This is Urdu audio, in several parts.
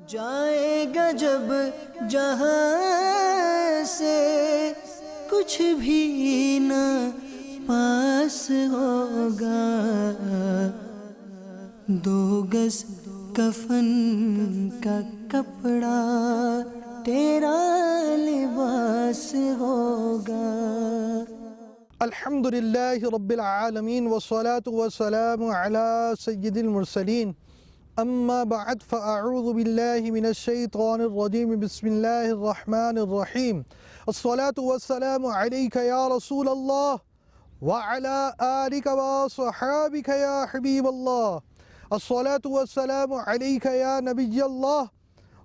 جائے گا جب جہاں سے کچھ بھی نہ پاس ہوگا، 2 گز کفن کا کپڑا تیرا لباس ہوگا۔ الحمدللہ رب العالمین والصلاة والسلام علی سید المرسلین، اما بعد فاعوذ باللہ من الشیطان الرجیم، بسم اللہ الرحمن الرحیم۔ الصلاة والسلام علیک یا رسول اللہ وعلی آلک وصحابک یا حبیب اللہ۔ الصلاة والسلام علیک یا نبی اللہ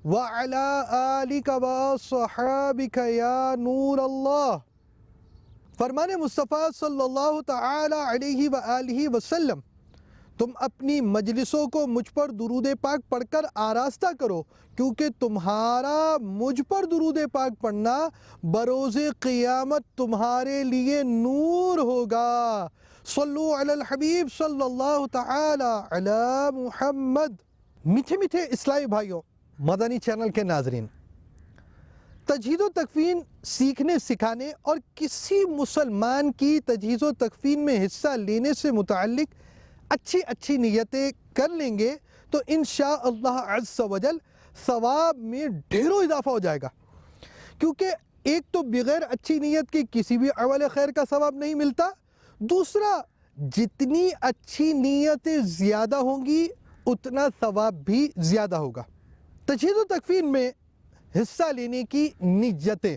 وعلی آلک وصحابک یا نور اللہ۔ فرمان مصطفیٰ صلی اللہ تعالی علیہ وآلہ وسلم، تم اپنی مجلسوں کو مجھ پر درود پاک پڑھ کر آراستہ کرو، کیونکہ تمہارا مجھ پر درود پاک پڑھنا بروز قیامت تمہارے لیے نور ہوگا۔ صلو علی الحبیب صلی اللہ تعالی علی محمد۔ میٹھے میٹھے اسلامی بھائیوں، مدنی چینل کے ناظرین، تجہیز و تکفین سیکھنے سکھانے اور کسی مسلمان کی تجہیز و تکفین میں حصہ لینے سے متعلق اچھی نیتیں کر لیں گے تو انشاءاللہ عز و جل ثواب میں ڈھیروں اضافہ ہو جائے گا، کیونکہ ایک تو بغیر اچھی نیت کے کسی بھی عمل خیر کا ثواب نہیں ملتا، دوسرا جتنی اچھی نیتیں زیادہ ہوں گی اتنا ثواب بھی زیادہ ہوگا۔ تجہیز و تکفین میں حصہ لینے کی نیتیں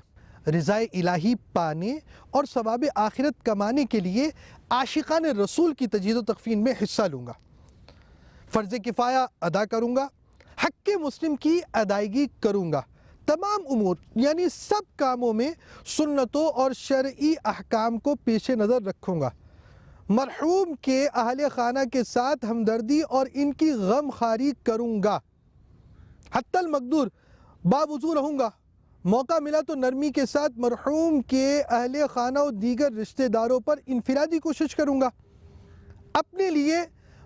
رضائے الہی پانے اور ثواب آخرت کمانے کے لیے عاشقان رسول کی تجہیز و تکفین میں حصہ لوں گا، فرض کفایہ ادا کروں گا، حق مسلم کی ادائیگی کروں گا، تمام امور یعنی سب کاموں میں سنتوں اور شرعی احکام کو پیش نظر رکھوں گا، مرحوم کے اہل خانہ کے ساتھ ہمدردی اور ان کی غم خواری کروں گا، حتی المقدور باوضو رہوں گا، موقع ملا تو نرمی کے ساتھ مرحوم کے اہل خانہ و دیگر رشتہ داروں پر انفرادی کوشش کروں گا، اپنے لیے،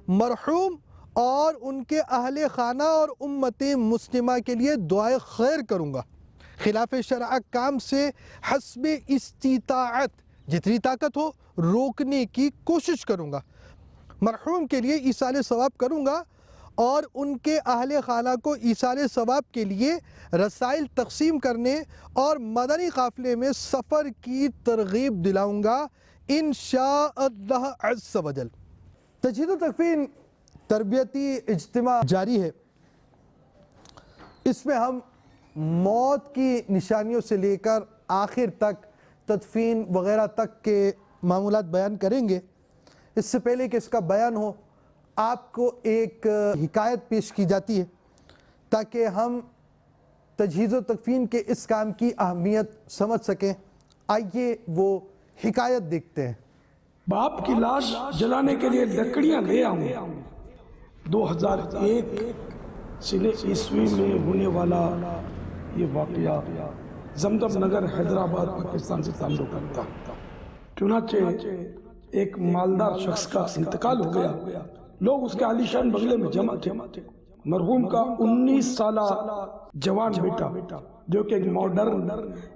مرحوم اور ان کے اہل خانہ اور امت مسلمہ کے لیے دعائے خیر کروں گا، خلاف شرع کام سے حسب استطاعت جتنی طاقت ہو روکنے کی کوشش کروں گا، مرحوم کے لیے ایصال ثواب کروں گا اور ان کے اہل خانہ کو ایصال ثواب کے لیے رسائل تقسیم کرنے اور مدنی قافلے میں سفر کی ترغیب دلاؤں گا انشاءاللہ عز و جل۔ تجہیز و تکفین تربیتی اجتماع جاری ہے، اس میں ہم موت کی نشانیوں سے لے کر آخر تک تدفین وغیرہ تک کے معمولات بیان کریں گے۔ اس سے پہلے کہ اس کا بیان ہو، آپ کو ایک حکایت پیش کی جاتی ہے تاکہ ہم تجہیز و تکفین کے اس کام کی اہمیت سمجھ سکیں۔ آئیے وہ حکایت دیکھتے ہیں۔ باپ کی لاش جلانے کے لیے لکڑیاں لے آؤں، 2001 عیسوی میں ہونے والا یہ واقعہ زمزم نگر حیدرآباد پاکستان سے تعلق رکھتا۔ چنانچہ ایک مالدار شخص کا انتقال ہو گیا، لوگ اس کے عالیشان بنگلے میں جمع تھے۔ مرحوم کا 19 سالہ جوان بیٹا جو کہ ایک ماڈرن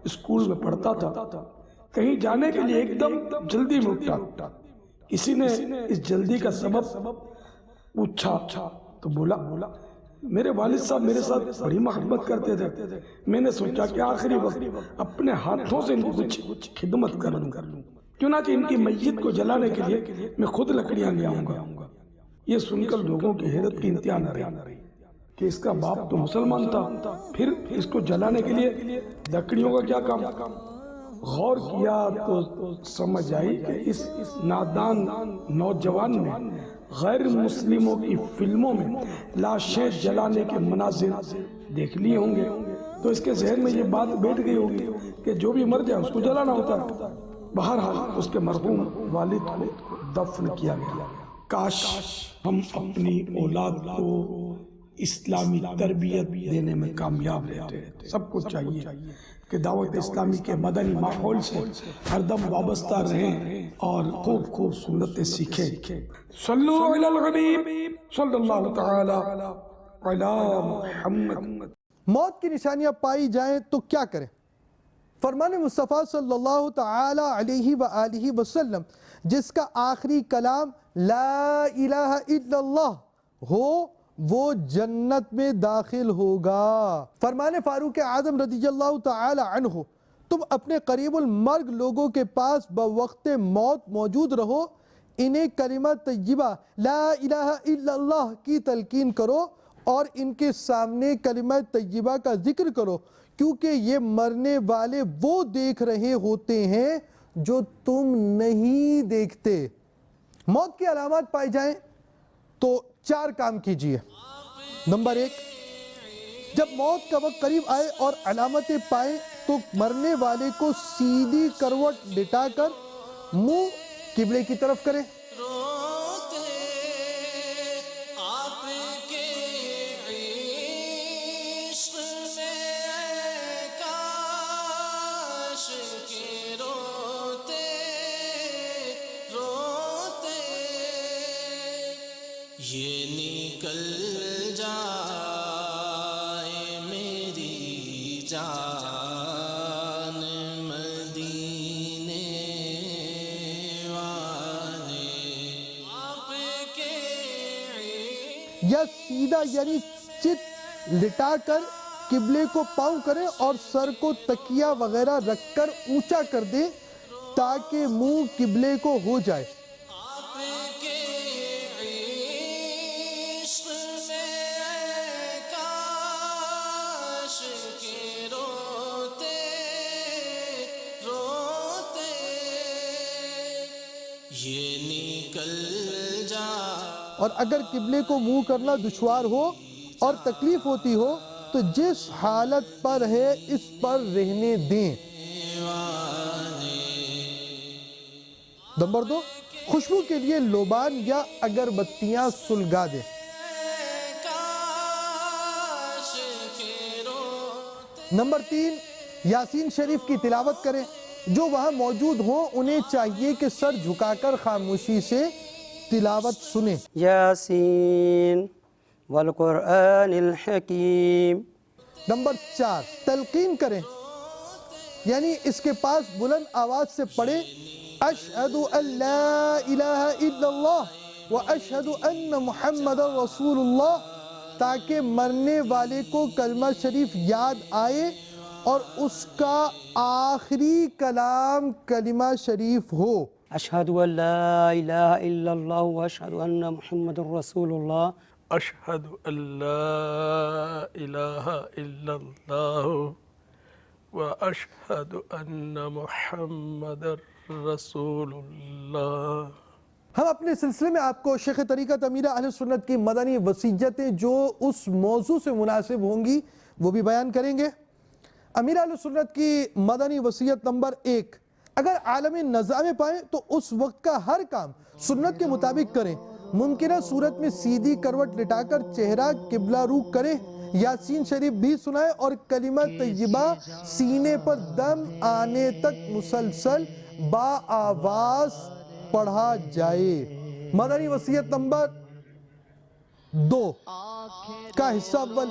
اسکول میں پڑھتا تھا، کہیں جانے کے لیے ایک دم جلدی میں اٹھا۔ کسی نے اس جلدی کا سبب پوچھا تو بولا، میرے والد صاحب میرے ساتھ بڑی محبت کرتے تھے، میں نے سوچا کہ آخری وقت اپنے ہاتھوں سے ان کو کچھ خدمت کر لوں، چنانچہ ان کی میت کو جلانے کے لیے میں خود لکڑیاں لے آؤں گا۔ یہ سن کر لوگوں کی حیرت کی انتہا نہ رہی کہ اس کا باپ تو مسلمان تھا، پھر اس کو جلانے کے لیے لکڑیوں کا کیا کام؟ غور کیا تو سمجھ آئی کہ اس نادان نوجوان نے غیر مسلموں کی فلموں میں لاشیں جلانے کے مناظر دیکھ لیے ہوں گے، تو اس کے ذہن میں یہ بات بیٹھ گئی ہوگی کہ جو بھی مر جائے اس کو جلانا ہوتا ہے۔ بہرحال اس کے مرحوم والد کو دفن کیا گیا۔ کاش ہم اپنی اولاد کو اسلامی تربیت دینے میں کامیاب رہتے ہیں۔ سب کو چاہیے کہ دعوت اسلامی کے مدنی ماحول سے ہر دم وابستہ رہیں اور خوب سنتیں سیکھیں۔ صلو علی الحبیب صلی اللہ تعالی علی محمد۔ موت کی نشانیاں پائی جائیں تو کیا کریں؟ فرمان مصطفیٰ صلی اللہ تعالی علیہ وآلہ وسلم جس کا آخری کلام لا الہ الا اللہ ہو وہ جنت میں داخل ہوگا۔ فرمان فاروق اعظم رضی اللہ تعالی عنہ تم اپنے قریب المرگ لوگوں کے پاس بوقت موت موجود رہو، انہیں کلمہ طیبہ لا الہ الا اللہ کی تلقین کرو اور ان کے سامنے کلمہ طیبہ کا ذکر کرو، کیونکہ یہ مرنے والے وہ دیکھ رہے ہوتے ہیں جو تم نہیں دیکھتے۔ موت کی علامات پائی جائیں تو 4 کام کیجئے۔ نمبر 1، جب موت کا وقت قریب آئے اور علامتیں پائیں تو مرنے والے کو سیدھی کروٹ لٹا کر منہ قبلے کی طرف کریں۔ یہ نکل جائے میری جان مدینے والے آپ کے، یا سیدھا یعنی چت لٹا کر قبلے کو پاؤں کریں اور سر کو تکیہ وغیرہ رکھ کر اونچا کر دیں تاکہ منہ قبلے کو ہو جائے۔ اور اگر قبلے کو منہ کرنا دشوار ہو اور تکلیف ہوتی ہو تو جس حالت پر ہے اس پر رہنے دیں۔ نمبر 2، خوشبو کے لیے لوبان یا اگربتیاں سلگا دیں۔ نمبر 3، یاسین شریف کی تلاوت کریں۔ جو وہاں موجود ہوں انہیں چاہیے کہ سر جھکا کر خاموشی سے تلاوت سنیں۔ یاسین والقرآن الحکیم۔ نمبر 4، تلقین کریں، یعنی اس کے پاس بلند آواز سے پڑھیں اشہد ان لا الہ الا اللہ واشہد ان محمد رسول اللہ، تاکہ مرنے والے کو کلمہ شریف یاد آئے اور اس کا آخری کلام کلمہ شریف ہو۔ اشہد ان لا الہ الا اللہ واشہد ان محمد رسول اللہ۔ اشہد ان لا الہ الا اللہ واشہد ان محمد رسول اللہ۔ ہم اپنے سلسلے میں آپ کو شیخ طریقت امیر اہل سنت کی مدنی وصیتیں جو اس موضوع سے مناسب ہوں گی وہ بھی بیان کریں گے۔ امیر اہل سنت کی مدنی وصیت نمبر 1، اگر عالمی نزاع میں پائیں تو اس وقت کا ہر کام سنت کے مطابق کریں، ممکنہ صورت میں سیدھی کروٹ لٹا کر چہرہ قبلہ رو کریں، یاسین شریف بھی سنائیں اور کلمہ طیبہ سینے پر دم آنے تک مسلسل با آواز پڑھا جائے۔ مدنی وصیت نمبر 2 کا حصہ اول،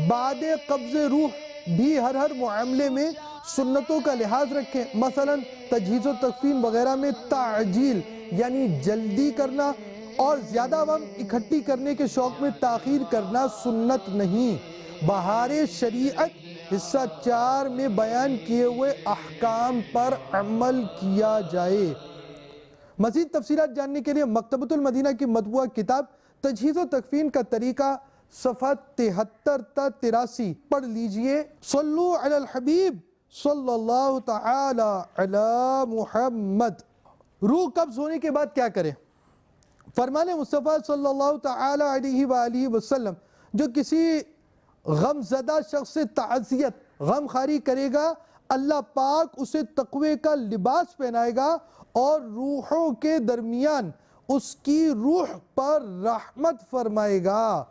بعد قبض روح بھی ہر معاملے میں سنتوں کا لحاظ رکھیں، مثلا تجہیز و تکفین وغیرہ میں تعجیل یعنی جلدی کرنا اور زیادہ عوام اکٹھی کرنے کے شوق میں تاخیر کرنا سنت نہیں۔ بہار شریعت حصہ 4 میں بیان کیے ہوئے احکام پر عمل کیا جائے۔ مزید تفصیلات جاننے کے لیے مکتبۃ المدینہ کی مطبوعہ کتاب تجہیز و تکفین کا طریقہ صفحہ 73 تا 83 پڑھ لیجئے۔ صلو علی الحبیب صلی اللہ تعالی علی محمد۔ روح قبض ہونے کے بعد کیا کریں؟ فرمان مصطفیٰ صلی اللہ تعالی علیہ وآلہ وسلم، جو کسی غم زدہ شخص سے تعزیت غم خاری کرے گا اللہ پاک اسے تقوی کا لباس پہنائے گا اور روحوں کے درمیان اس کی روح پر رحمت فرمائے گا۔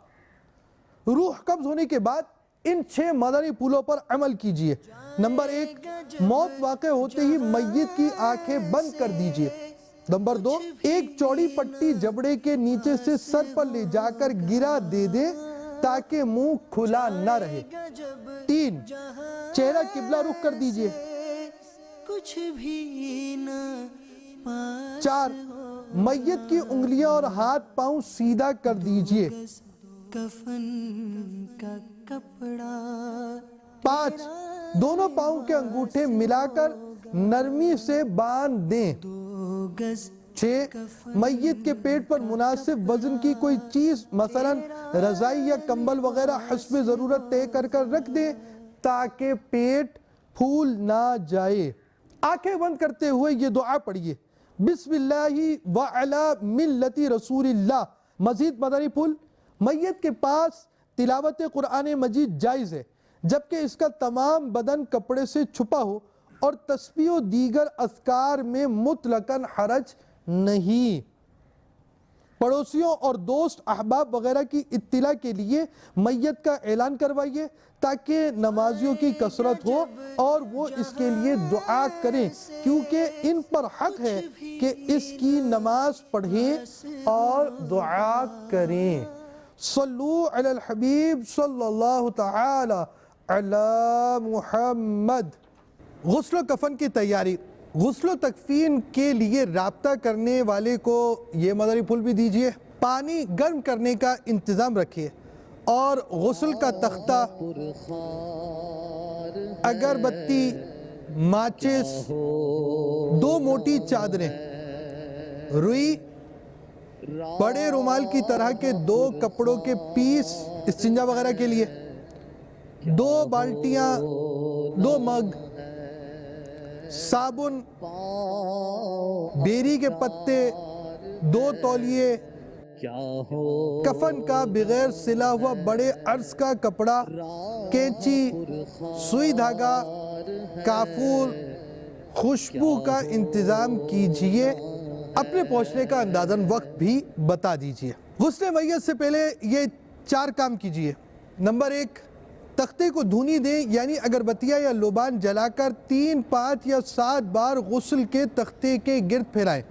روح قبض ہونے کے بعد ان 6 مدنی پھولوں پر عمل کیجئے۔ نمبر 1، موت واقع ہوتے ہی میت کی آنکھیں بند کر دیجئے۔ نمبر 2، ایک چوڑی پٹی جبڑے کے نیچے سے سر پر لے جا کر گرا دے دے تاکہ منہ کھلا نہ رہے۔ 3، چہرہ قبلہ رخ کر دیجئے۔ 4، میت کی انگلیاں اور ہاتھ پاؤں سیدھا کر دیجئے۔ 5، دونوں پاؤں کے انگوٹھے ملا کر نرمی سے باندھ دیں۔ 6، میت کے پیٹ پر مناسب وزن کی کوئی چیز مثلا رضائی یا کمبل وغیرہ حسب ضرورت طے کر کر رکھ دیں تاکہ پیٹ پھول نہ جائے۔ آنکھیں بند کرتے ہوئے یہ دعا پڑھیے، بسم اللہ وعلی ملت رسول اللہ۔ مزید مدنی پھول، میت کے پاس تلاوت قرآن مجید جائز ہے جبکہ اس کا تمام بدن کپڑے سے چھپا ہو اور تسبیح و دیگر اذکار میں مطلقاً حرج نہیں۔ پڑوسیوں اور دوست احباب وغیرہ کی اطلاع کے لیے میت کا اعلان کروائیے تاکہ نمازیوں کی کثرت ہو اور وہ اس کے لیے دعا کریں، کیونکہ ان پر حق ہے کہ اس کی نماز پڑھیں اور دعا کریں۔ صلو علی الحبیب صلی اللہ تعالی علی محمد۔ غسل و کفن کی تیاری۔ غسل و تکفین کے لیے رابطہ کرنے والے کو یہ مدنی پھول بھی دیجئے۔ پانی گرم کرنے کا انتظام رکھیے اور غسل کا تختہ، اگربتی، ماچس، 2 موٹی چادریں، روئی، بڑے رومال کی طرح کے 2 کپڑوں کے پیس استنجا وغیرہ کے لیے، 2 بالٹیاں، 2 مگ، صابن، بیری کے پتے، 2 تولیے، کفن کا بغیر سلا ہوا بڑے عرض کا کپڑا، کینچی، سوئی دھاگا، کافور، خوشبو کا انتظام کیجئے۔ اپنے پہنچنے کا اندازاً وقت بھی بتا دیجئے۔ غسل میت سے پہلے یہ 4 کام کیجئے۔ نمبر 1، تختے کو دھونی دیں، یعنی اگربتیاں یا لوبان جلا کر 3، 5 یا 7 بار غسل کے تختے کے گرد پھیرائیں۔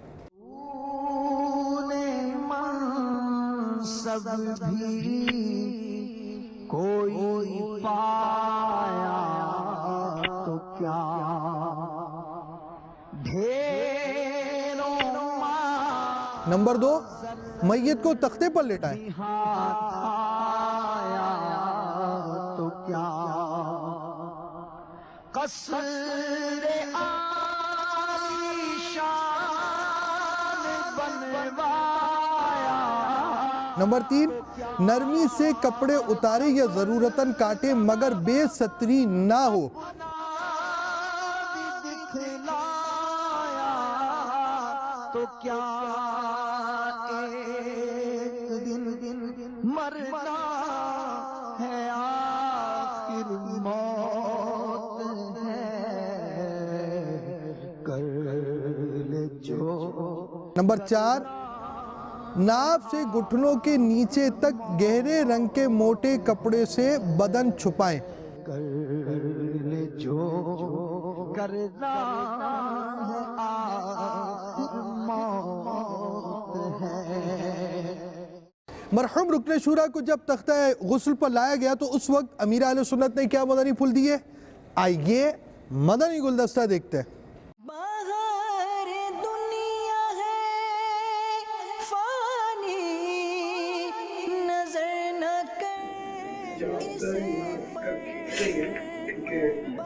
نمبر 2، میت کو تختے پر لٹائیں۔ نمبر 3، نرمی سے کپڑے اتارے یا ضرورتاً کاٹے مگر بے ستری نہ ہو۔ نمبر 4، ناف سے گھٹنوں کے نیچے تک گہرے رنگ کے موٹے کپڑے سے بدن چھپائیں۔ مرحوم رکن شورا کو جب تختہ غسل پر لایا گیا تو اس وقت امیر اہل سنت نے کیا مدنی پھول دیے؟ آئیے مدنی گلدستہ دیکھتے ہیں۔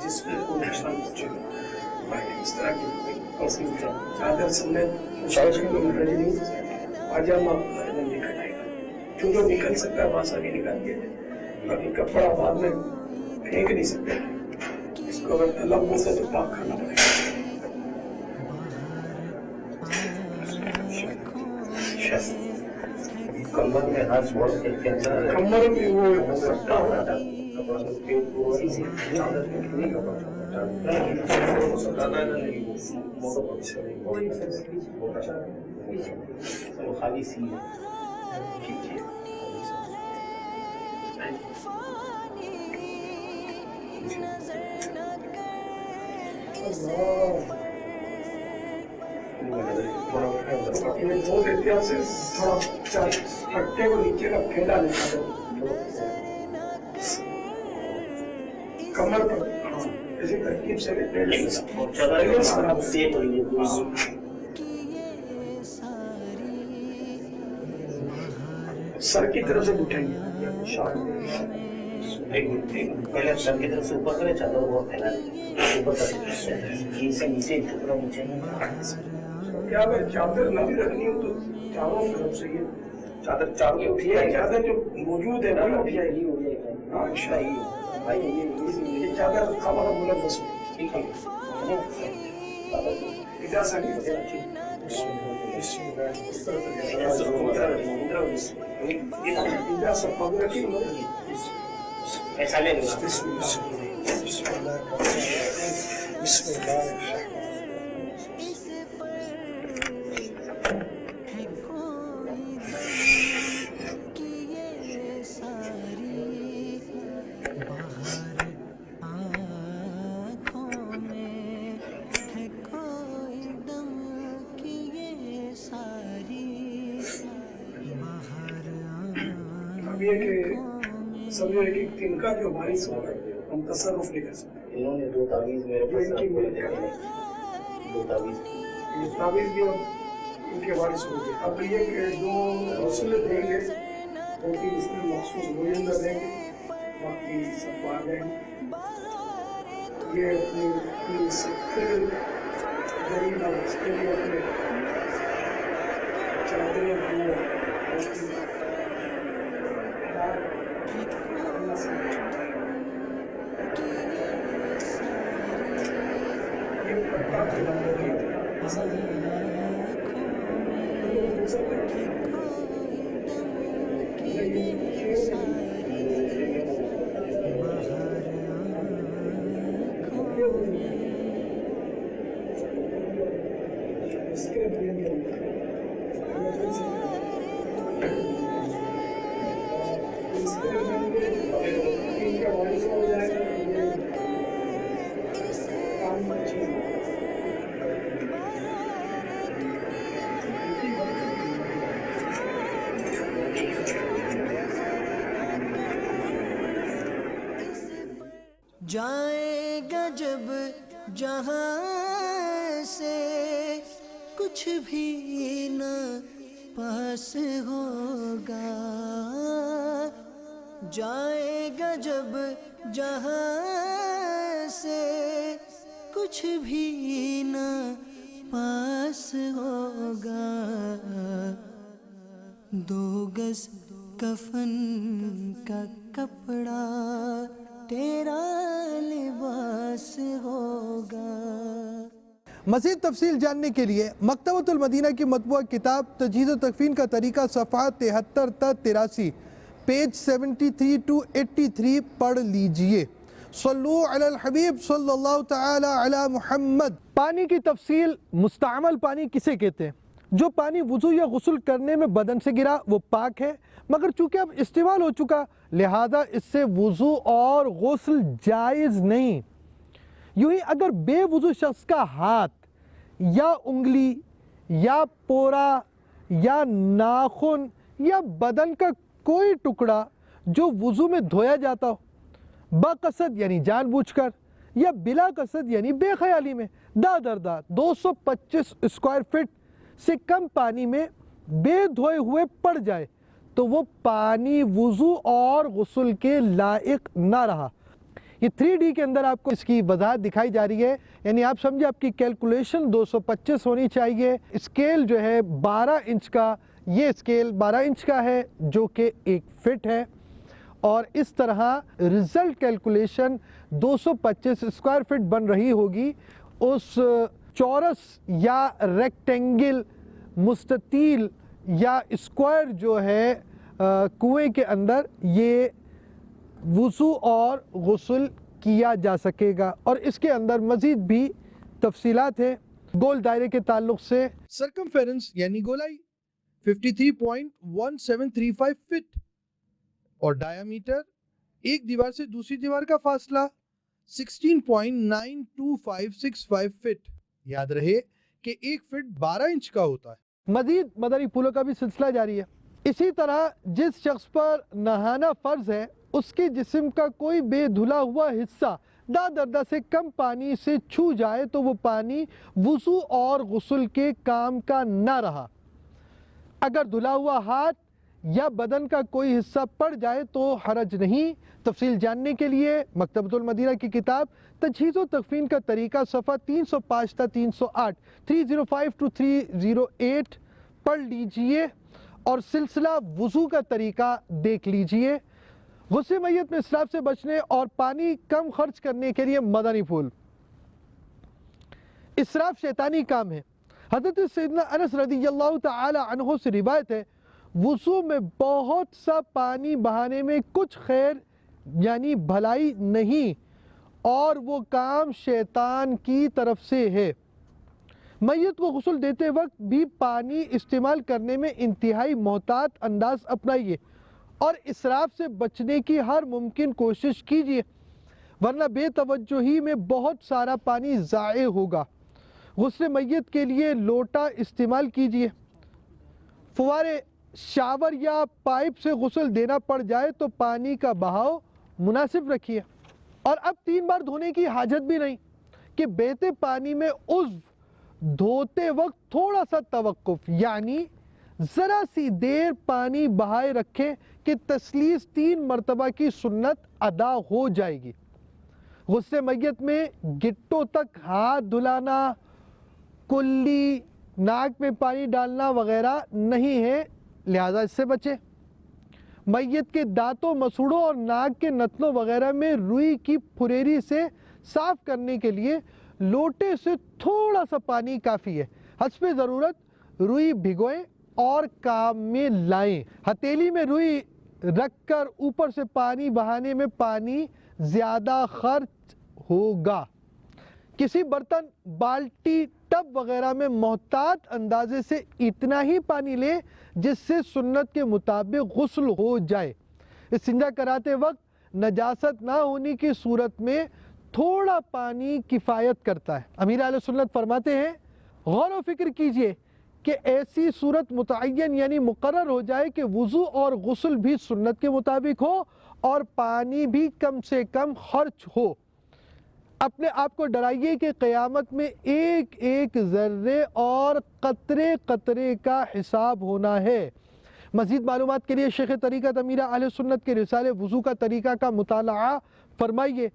جس میں کوئی نقصان پہنچے گا اس طرح کی فصل چادر سمیت 40 کلو میٹر نہیں پاجامہ نکل آئے گا، جو نکل سکتا ہے وہاں بھی نکال دیا جائے، باقی کپڑا بعد میں پھینک نہیں سکتے، اس کو اگر تلمبو سے تو پاک کھانا پڑے گا۔ کمر میں ہاتھ چھوڑ کے کمر میں وہ سکتا ہو رہا تھا خالی سی ہے۔ اپنے دو احتیاط سے تھوڑا پھٹے کو نیچے کا پھیلا نکالو کمر پر ایسی ترکیب سے سر کی طرف سے اٹھیں گے پہلے سر کی طرف سے اوپر کرے چادر بہت پھیلا اوپر تک سے نیچے ٹکڑا نیچے کیا اگر چادر نہ بھی رکھنی ہو تو چاروں طرف سے یہ چادر چاروں کی اٹھی ہے چادر جو موجود ہے نا اٹھی ہے ہاں اچھا یہ چادر ہمارا بلند بس ٹھیک ہے اجازت نہیں ایسا لے لو سمجھو ایک تنکا جو بارش ہو رہا ہے ہم تصرف نہیں کر سکتے انہوں نے دو تعویذ میرے پاس دو تعویذ یہ تعویذ بھی ان کے بارش ہو گئی اب یہ کہ جو رسول دیں گے وہ بھی اس میں مخصوص گوئندہ دیں گے باقی سب باہر دیں گے یہ اپنی سکر غریب ہے اس کے لیے اپنے چادریں کو جائے گا جب جہاں سے کچھ بھی نہ پاس ہوگا جائے گا جب جہاں سے کچھ بھی نہ پاس ہوگا دو گز کفن کا کپڑا تیرا لباس ہوگا۔ مزید تفصیل جاننے کے لیے مکتبۃ المدینہ کی مطبوعہ کتاب تجہیز و تکفین کا طریقہ صفحات 73 تا 83 پیج 73 to 83 پڑھ لیجئے۔ صلو علی الحبیب صلی اللہ تعالی علی محمد۔ پانی کی تفصیل، مستعمل پانی کسے کہتے ہیں؟ جو پانی وضو یا غسل کرنے میں بدن سے گرا وہ پاک ہے، مگر چونکہ اب استعمال ہو چکا لہذا اس سے وضو اور غسل جائز نہیں۔ یوں ہی اگر بے وضو شخص کا ہاتھ یا انگلی یا پورا یا ناخن یا بدن کا کوئی ٹکڑا جو وضو میں دھویا جاتا ہو بقصد یعنی جان بوجھ کر یا بلا قصد یعنی بے خیالی میں دردر 225 اسکوائر فٹ سے کم پانی میں بے دھوئے ہوئے پڑ جائے تو وہ پانی وضو اور غسل کے لائق نہ رہا۔ یہ 3D کے اندر آپ کو اس کی وضاحت دکھائی جا رہی ہے، یعنی آپ سمجھے آپ کی کیلکولیشن 225 ہونی چاہیے۔ اسکیل جو ہے 12 انچ کا، یہ اسکیل 12 انچ کا ہے جو کہ 1 فٹ ہے، اور اس طرح رزلٹ کیلکولیشن 225 اسکوائر فٹ بن رہی ہوگی۔ اس چورس یا ریکٹینگل مستطیل یا اسکوائر جو ہے کنویں کے اندر یہ وضو اور غسل کیا جا سکے گا، اور اس کے اندر مزید بھی تفصیلات ہیں۔ گول دائرے کے تعلق سے سرکمفیرنس یعنی گولائی 53.1735 فٹ اور ڈایامیٹر ایک دیوار سے دوسری دیوار کا فاصلہ 16.92565 فٹ۔ یاد رہے کہ 1 فٹ 12 انچ کا ہوتا ہے۔ مزید مدنی پھولوں کا بھی سلسلہ جاری ہے۔ اسی طرح جس شخص پر نہانا فرض ہے اس کے جسم کا کوئی بے دھلا ہوا حصہ دردہ سے کم پانی سے چھو جائے تو وہ پانی وضو اور غسل کے کام کا نہ رہا۔ اگر دھلا ہوا ہاتھ یا بدن کا کوئی حصہ پڑ جائے تو حرج نہیں۔ تفصیل جاننے کے لیے مکتبۃ المدینہ کی کتاب تجہیز و تکفین کا طریقہ صفحہ 305 تا 308 305 to 308 پڑھ لیجئے اور سلسلہ وضو کا طریقہ دیکھ لیجئے۔ غسل میت میں اسراف سے بچنے اور پانی کم خرچ کرنے کے لیے مدنی پھول۔ اسراف شیطانی کام ہے۔ حضرت سیدنا انس رضی اللہ تعالی عنہ سے روایت ہے، وضو میں بہت سا پانی بہانے میں کچھ خیر یعنی بھلائی نہیں اور وہ کام شیطان کی طرف سے ہے۔ میت کو غسل دیتے وقت بھی پانی استعمال کرنے میں انتہائی محتاط انداز اپنائیے اور اسراف سے بچنے کی ہر ممکن کوشش کیجیے، ورنہ بے توجہی میں بہت سارا پانی ضائع ہوگا۔ غسل میت کے لیے لوٹا استعمال کیجیے۔ فوارے، شاور یا پائپ سے غسل دینا پڑ جائے تو پانی کا بہاؤ مناسب رکھیے۔ اور اب 3 بار دھونے کی حاجت بھی نہیں کہ بہتے پانی میں عضو دھوتے وقت تھوڑا سا توقف یعنی ذرا سی دیر پانی بہائے رکھیں کہ تسلیس 3 مرتبہ کی سنت ادا ہو جائے گی۔ غسل میت میں گٹوں تک ہاتھ دھلانا، کلی، ناک میں پانی ڈالنا وغیرہ نہیں ہے، لہذا اس سے بچیں۔ میت کے دانتوں، مسوڑوں اور ناک کے نتنوں وغیرہ میں روئی کی پھریری سے صاف کرنے کے لیے لوٹے سے تھوڑا سا پانی کافی ہے۔ حسب ضرورت روئی بھگوئیں اور کام میں لائیں۔ ہتھیلی میں روئی رکھ کر اوپر سے پانی بہانے میں پانی زیادہ خرچ ہوگا۔ کسی برتن، بالٹی، ٹب وغیرہ میں محتاط اندازے سے اتنا ہی پانی لیں جس سے سنت کے مطابق غسل ہو جائے۔ استنجا کراتے وقت نجاست نہ ہونے کی صورت میں تھوڑا پانی کفایت کرتا ہے۔ امیر اہل سنت فرماتے ہیں، غور و فکر کیجئے کہ ایسی صورت متعین یعنی مقرر ہو جائے کہ وضو اور غسل بھی سنت کے مطابق ہو اور پانی بھی کم سے کم خرچ ہو۔ اپنے آپ کو ڈرائیے کہ قیامت میں ایک ایک ذرے اور قطرے قطرے کا حساب ہونا ہے۔ مزید معلومات کے لیے شیخ طریقت امیر اہل سنت کے رسالے وضو کا طریقہ کا مطالعہ فرمائیے۔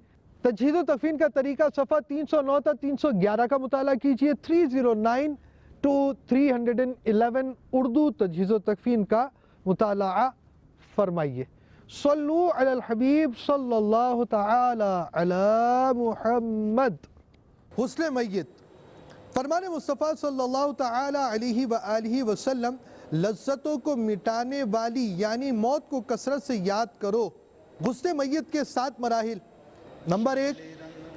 تجہیز و تکفین کا طریقہ صفحہ 309 تا 311 کا مطالعہ کیجئے۔ 309 to 311 اردو تجہیز و تکفین کا مطالعہ فرمائیے۔ صلو علی الحبیب صلی اللہ تعالی علی محمد۔ غسل میت، فرمان مصطفیٰ صلی اللہ تعالی علیہ وآلہ وسلم، لذتوں کو مٹانے والی یعنی موت کو کثرت سے یاد کرو۔ غسل میت کے 7 مراحل۔ نمبر 1،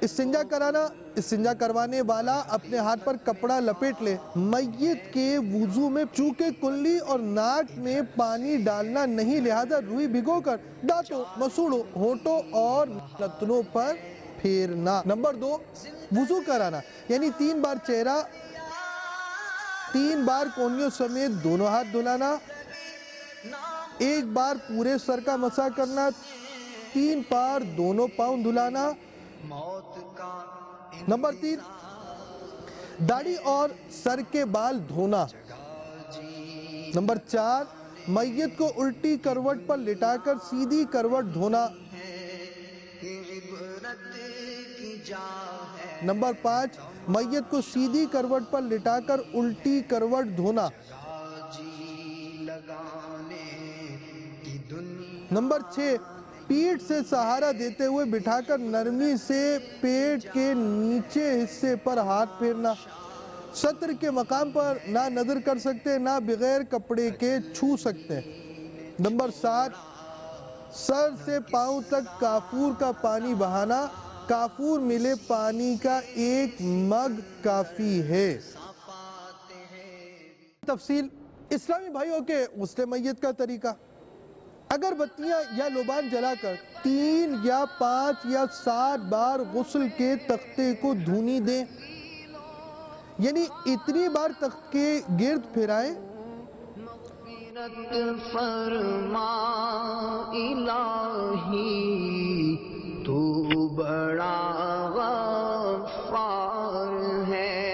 استنجا کرانا۔ استنجا کروانے والا اپنے ہاتھ پر کپڑا لپیٹ لے۔ میت کے وضو میں چونکہ کلی اور ناک میں پانی ڈالنا نہیں، لہذا روئی بھگو کر دانتوں، مسوڑوں، ہونٹوں اور نتنوں پر پھیرنا۔ نمبر 2، وضو کرانا یعنی 3 بار چہرہ، 3 بار کونیوں سمیت دونوں ہاتھ دھلانا، 1 بار پورے سر کا مسح کرنا، 3 بار دونوں پاؤں دھلانا۔ نمبر 3، داڑھی اور سر کے بال دھونا۔ نمبر 4، میت کو الٹی کروٹ پر لٹا کر سیدھی کروٹ دھونا۔ نمبر 5، میت کو سیدھی کروٹ پر لٹا کر الٹی کروٹ دھونا۔ نمبر 6، پیٹھ سے سہارا دیتے ہوئے بٹھا کر نرمی سے پیٹ کے نیچے حصے پر ہاتھ پھیرنا۔ سطر کے مقام پر نہ نظر کر سکتے، نہ بغیر کپڑے کے چھو سکتے۔ نمبر 7، سر سے پاؤں تک کافور کا پانی بہانا۔ کافور ملے پانی کا 1 مگ کافی ہے۔ تفصیل، اسلامی بھائیوں کے غسل میت کا طریقہ: اگر بتیاں یا لوبان جلا کر 3 یا 5 یا 7 بار غسل کے تختے کو دھونی دیں، یعنی اتنی بار تخت کے گرد پھرائیں فرما الہی تو بڑا غفار ہے،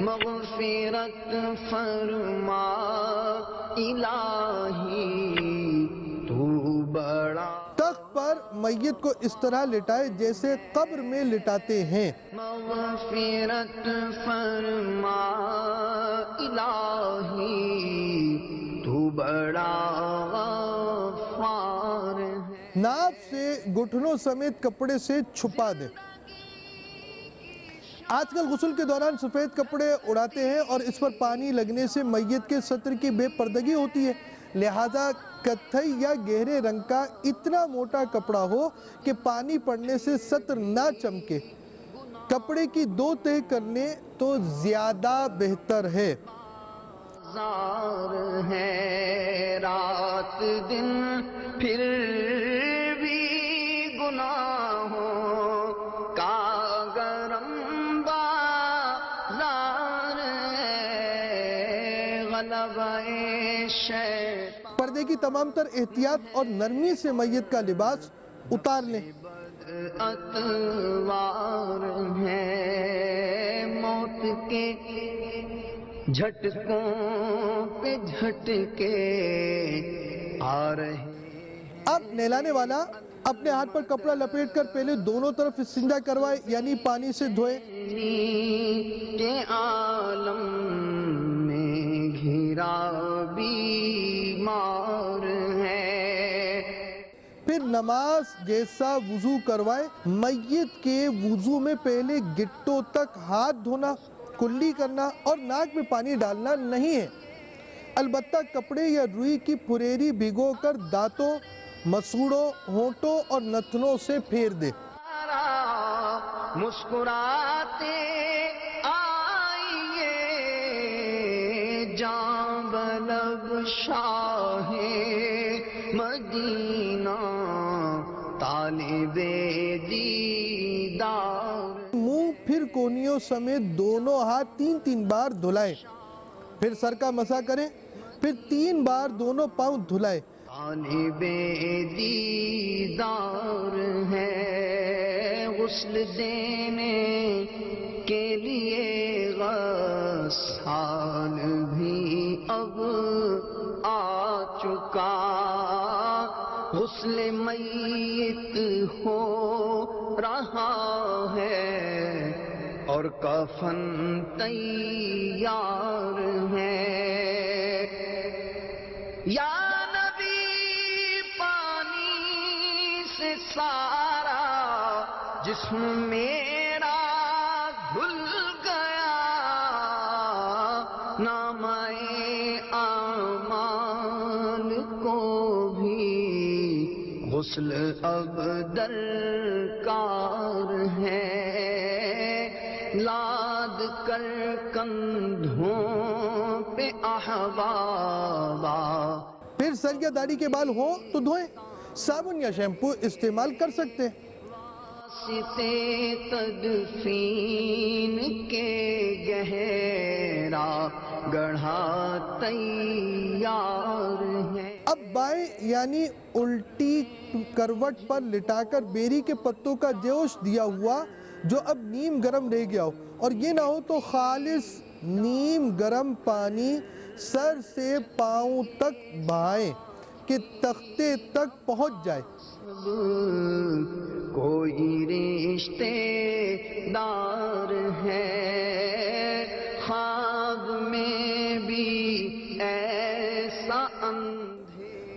مغفرت فرما الہی تو بڑا. تخت پر میت کو اس طرح لٹائے جیسے قبر میں لٹاتے ہیں. مغفرت فرما الہی تو بڑا غفار ہے. ناف سے گھٹنوں سمیت کپڑے سے چھپا دے. آج کل غسل کے دوران سفید کپڑے اڑاتے ہیں اور اس پر پانی لگنے سے میت کے سطر کی بے پردگی ہوتی ہے، لہٰذا کتھئی یا گہرے رنگ کا اتنا موٹا کپڑا ہو کہ پانی پڑنے سے سطر نہ چمکے. کپڑے کی 2 تہہ کرنے تو زیادہ بہتر ہے. زار ہے رات دن پھر بھی گناہوں کا گرم بازار ہے، غلبہ شیطان. پردے کی تمام تر احتیاط اور نرمی سے میت کا لباس اتار لیں. اتوار ہے موت کے جھٹکوں پہ جھٹکے آ رہے. اب نہلانے والا اپنے ہاتھ پر کپڑا لپیٹ کر پہلے دونوں طرف استنجا کروائے، یعنی پانی سے دھوئے. کے عالم میں گھرا بیمار ہے. پھر نماز جیسا وضو کروائے. میت کے وضو میں پہلے گٹوں تک ہاتھ دھونا، کلی کرنا اور ناک میں پانی ڈالنا نہیں ہے. البتہ کپڑے یا روئی کی پھریری بھگو کر دانتوں، مسوڑوں، ہونٹوں اور نتنوں سے پھیر دے. مسکراتے آئیے جاں بلب شاہ مدینہ طالب دیدار. منہ پھر کونیوں سمیت دونوں ہاتھ 3 بار دھلائیں. پھر سر کا مسح کریں. پھر 3 بار دونوں پاؤں دھلائیں. طالب دیدار ہے، غسل دینے کے لیے غسال بھی اب آ چکا. غسل میت ہو رہا ہے اور کفن تیار ہے. یا سارا جسم میرا دھل گیا، نامہ اعمال کو بھی غسل اب درکار ہے. لاد کر کندھوں پہ احبابا. پھر سر یا داڑھی کے بال ہوں تو دھوئیں. صابن یا شیمپو استعمال کر سکتے ہیں. واسطے تدفین کے گہرا گڑھا تیار ہے. اب بائیں یعنی الٹی کروٹ پر لٹا کر بیری کے پتوں کا جوش دیا ہوا جو اب نیم گرم رہ گیا ہو، اور یہ نہ ہو تو خالص نیم گرم پانی سر سے پاؤں تک بہائیں کہ تختے تک پہنچ جائے. کوئی رشتے دار ہے خواب میں بھی ایسا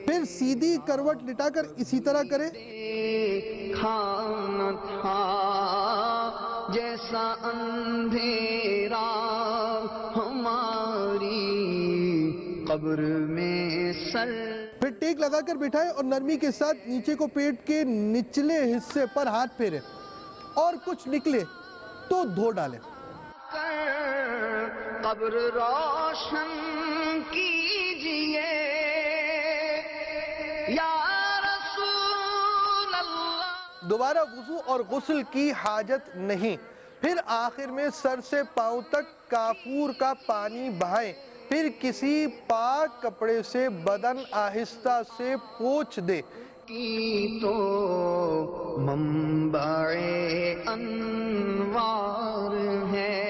پھر سیدھی کروٹ لٹا کر اسی طرح کریں. کھانا تھا جیسا اندھیرا ہماری قبر میں سر. پھر ٹیک لگا کر بٹھائیں اور نرمی کے ساتھ نیچے کو پیٹ کے نچلے حصے پر ہاتھ پھیریں اور کچھ نکلے تو دھو ڈالیں. قبر روشن کیجئے یا رسول اللہ. دوبارہ وضو اور غسل کی حاجت نہیں. پھر آخر میں سر سے پاؤں تک کافور کا پانی بہائیں، پھر کسی پاک کپڑے سے بدن آہستہ سے پوچھ دے۔ کی تو منبع انوار ہے،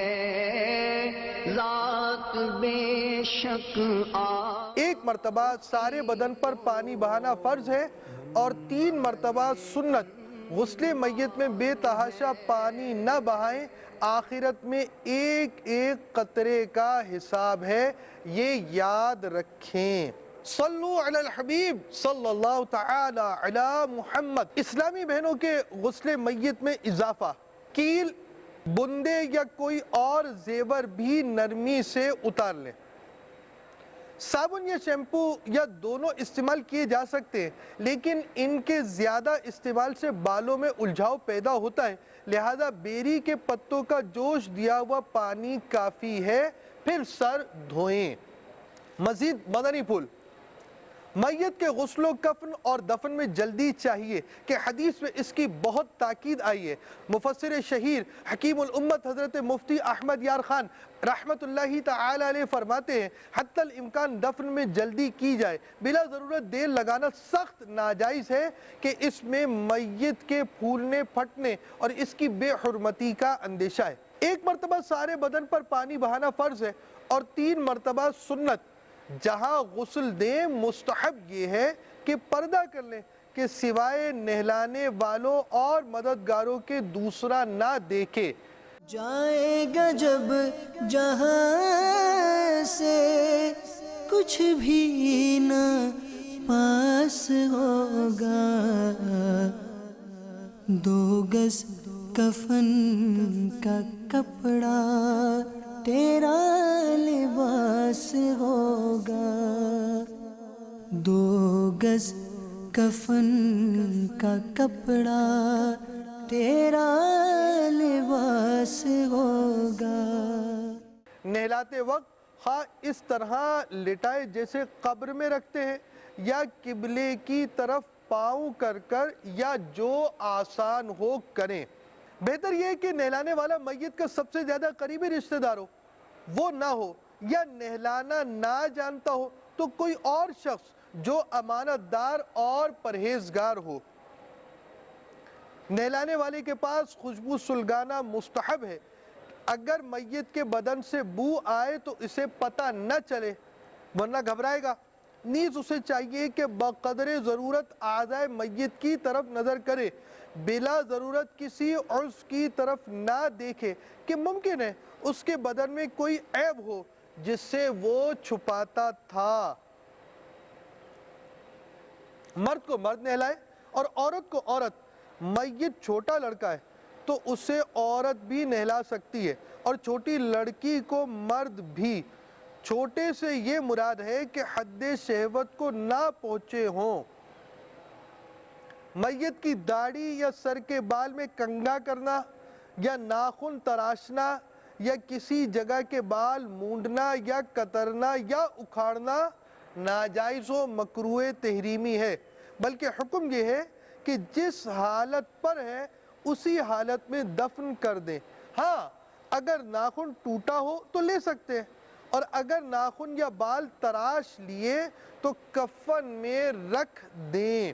ذات بے شک ایک مرتبہ سارے بدن پر پانی بہانا فرض ہے اور 3 مرتبہ سنت۔ غسل میت میں بے تحاشا پانی نہ بہائیں، آخرت میں ایک ایک قطرے کا حساب ہے، یہ یاد رکھیں۔ صلو علی الحبیب صلی اللہ تعالی علی محمد۔ اسلامی بہنوں کے غسل میت میں اضافہ، کیل، بندے یا کوئی اور زیور بھی نرمی سے اتار لیں۔ صابن یا شیمپو یا دونوں استعمال کیے جا سکتے ہیں، لیکن ان کے زیادہ استعمال سے بالوں میں الجھاؤ پیدا ہوتا ہے، لہذا بیری کے پتوں کا جوش دیا ہوا پانی کافی ہے، پھر سر دھوئیں۔ مزید مدنی پھول، میت کے غسل و کفن اور دفن میں جلدی چاہیے کہ حدیث میں اس کی بہت تاکید آئی ہے۔ مفسر شہیر حکیم الامت حضرت مفتی احمد یار خان رحمت اللہ تعالی علیہ فرماتے ہیں، حتی الامکان دفن میں جلدی کی جائے، بلا ضرورت دیر لگانا سخت ناجائز ہے کہ اس میں میت کے پھولنے پھٹنے اور اس کی بے حرمتی کا اندیشہ ہے۔ 1 مرتبہ سارے بدن پر پانی بہانا فرض ہے اور 3 مرتبہ سنت۔ جہاں غسل دیں مستحب یہ ہے کہ پردہ کر لیں کہ سوائے نہلانے والوں اور مددگاروں کے دوسرا نہ دیکھے۔ جائے گا جب جہاں سے کچھ بھی نہ پاس ہوگا، 2 گز کفن کا کپڑا تیرا لباس ہوگا، 2 گز کفن کا کپڑا تیرا لباس ہوگا۔ نہلاتے وقت خواہ اس طرح لٹائے جیسے قبر میں رکھتے ہیں یا قبلے کی طرف پاؤں کر کر، یا جو آسان ہو کریں۔ بہتر یہ ہے کہ نہلانے والا میت کا سب سے زیادہ قریبی رشتہ دار ہو، وہ نہ ہو، یا نہلانا نہ جانتا ہو تو کوئی اور شخص جو امانت دار اور پرہیزگار ہو۔ نہلانے والے کے پاس خوشبو سلگانا مستحب ہے، اگر میت کے بدن سے بو آئے تو اسے پتہ نہ چلے ورنہ گھبرائے گا۔ نیز اسے چاہیے کہ بقدر ضرورت اعضائے میت کی طرف نظر کرے، بلا ضرورت کسی عضو کی طرف نہ دیکھے کہ ممکن ہے اس کے بدن میں کوئی عیب ہو جس سے وہ چھپاتا تھا۔ مرد کو مرد نہلائے اور عورت کو عورت۔ میت چھوٹا لڑکا ہے تو اسے عورت بھی نہلا سکتی ہے اور چھوٹی لڑکی کو مرد بھی۔ چھوٹے سے یہ مراد ہے کہ حد شہوت کو نہ پہنچے ہوں۔ میت کی داڑھی یا سر کے بال میں کنگھا کرنا یا ناخن تراشنا یا کسی جگہ کے بال مونڈنا یا کترنا یا اکھاڑنا ناجائز و مکروہ تحریمی ہے، بلکہ حکم یہ ہے کہ جس حالت پر ہے اسی حالت میں دفن کر دیں۔ ہاں، اگر ناخن ٹوٹا ہو تو لے سکتے ہیں، اور اگر ناخن یا بال تراش لیے تو کفن میں رکھ دیں۔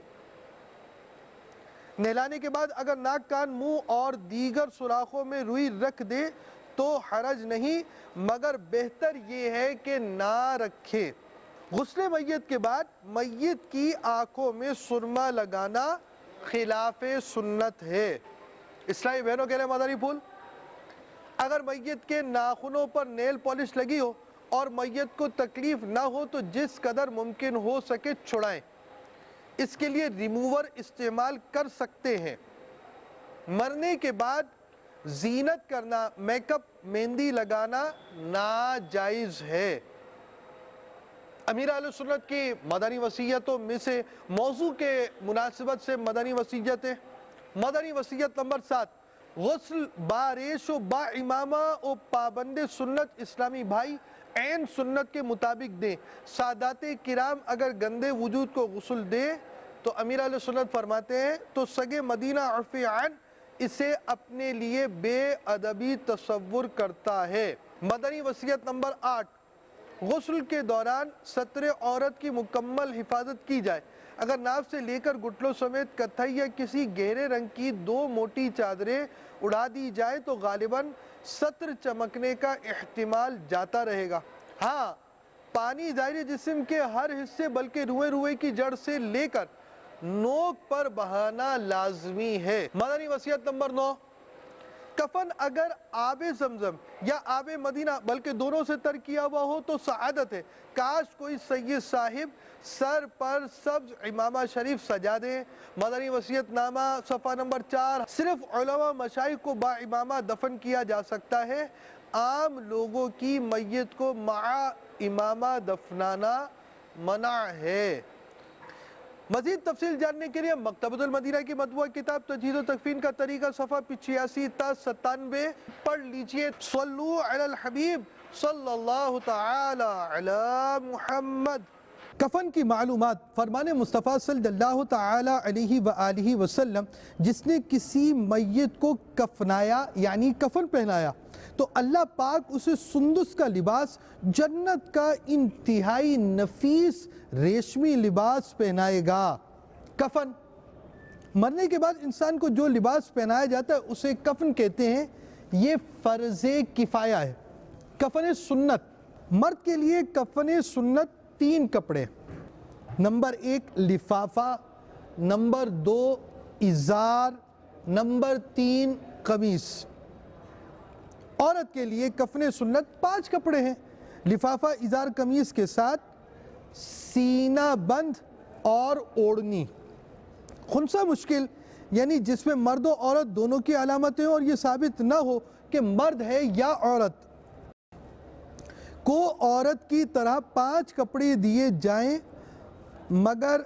نہلانے کے بعد اگر ناک، کان، منہ اور دیگر سوراخوں میں روئی رکھ دے تو حرج نہیں، مگر بہتر یہ ہے کہ نہ رکھے۔ غسل میت کے بعد میت کی آنکھوں میں سرما لگانا خلاف سنت ہے۔ اسلامی بہنوں کے لیے مدنی پھول، اگر میت کے ناخنوں پر نیل پالش لگی ہو اور میت کو تکلیف نہ ہو تو جس قدر ممکن ہو سکے چھڑائیں، اس کے لیے ریموور استعمال کر سکتے ہیں۔ مرنے کے بعد زینت کرنا، میک اپ، مہندی لگانا ناجائز ہے۔ امیر اہل سنت کی مدنی وصیتوں میں سے موضوع کے مناسبت سے مدنی وصیتیں۔ مدنی وصیت نمبر 7، غسل باریش و با امامہ و پابند سنت اسلامی بھائی عین سنت کے مطابق دیں۔ سادات کرام اگر گندے وجود کو غسل دیں تو امیر اہل سنت فرماتے ہیں تو سگے مدینہ عرف عین اسے اپنے لیے بے ادبی تصور کرتا ہے۔ مدنی وصیت نمبر 8، غسل کے دوران ستر عورت کی مکمل حفاظت کی جائے۔ اگر ناف سے لے کر گھٹنوں سمیت کتھئی یا کسی گہرے رنگ کی 2 موٹی چادریں اڑا دی جائیں تو غالباً ستر چمکنے کا احتمال جاتا رہے گا۔ ہاں، پانی ظاہری جسم کے ہر حصے بلکہ روئے کی جڑ سے لے کر نوک پر بہانا لازمی ہے۔ مدنی وصیت نمبر 9، کفن اگر آب زمزم یا آب مدینہ بلکہ دونوں سے تر کیا ہوا ہو تو سعادت ہے۔ کاش کوئی سید صاحب سر پر سبز امامہ شریف سجا دیں۔ مدنی وصیت نامہ صفحہ نمبر 4، صرف علماء مشائخ کو با امامہ دفن کیا جا سکتا ہے، عام لوگوں کی میت کو مع امامہ دفنانا منع ہے۔ مزید تفصیل جاننے کے لیے مکتبۃ المدینہ کی مطبوعہ کتاب تجہیز و تکفین کا طریقہ صفحہ 86 تا 97 پڑھ لیجئے۔ صلو علی الحبیب صلی اللہ تعالی علی محمد۔ کفن کی معلومات۔ فرمان مصطفیٰ صلی اللہ تعالی علیہ وآلہ وسلم، جس نے کسی میت کو کفنایا یعنی کفن پہنایا تو اللہ پاک اسے سندس کا لباس، جنت کا انتہائی نفیس ریشمی لباس پہنائے گا۔ کفن، مرنے کے بعد انسان کو جو لباس پہنایا جاتا ہے اسے کفن کہتے ہیں۔ یہ فرض کفایہ ہے۔ کفن سنت، مرد کے لیے کفن سنت 3 کپڑے، نمبر 1 لفافہ، نمبر 2 ازار، نمبر 3 قمیص۔ عورت کے لیے کفن سنت 5 کپڑے ہیں، لفافہ، ازار، قمیص کے ساتھ سینہ بند اور اوڑھنی۔ خنثی مشکل یعنی جس میں مرد و عورت دونوں کی علامتیں اور یہ ثابت نہ ہو کہ مرد ہے یا عورت، کو عورت کی طرح 5 کپڑے دیے جائیں مگر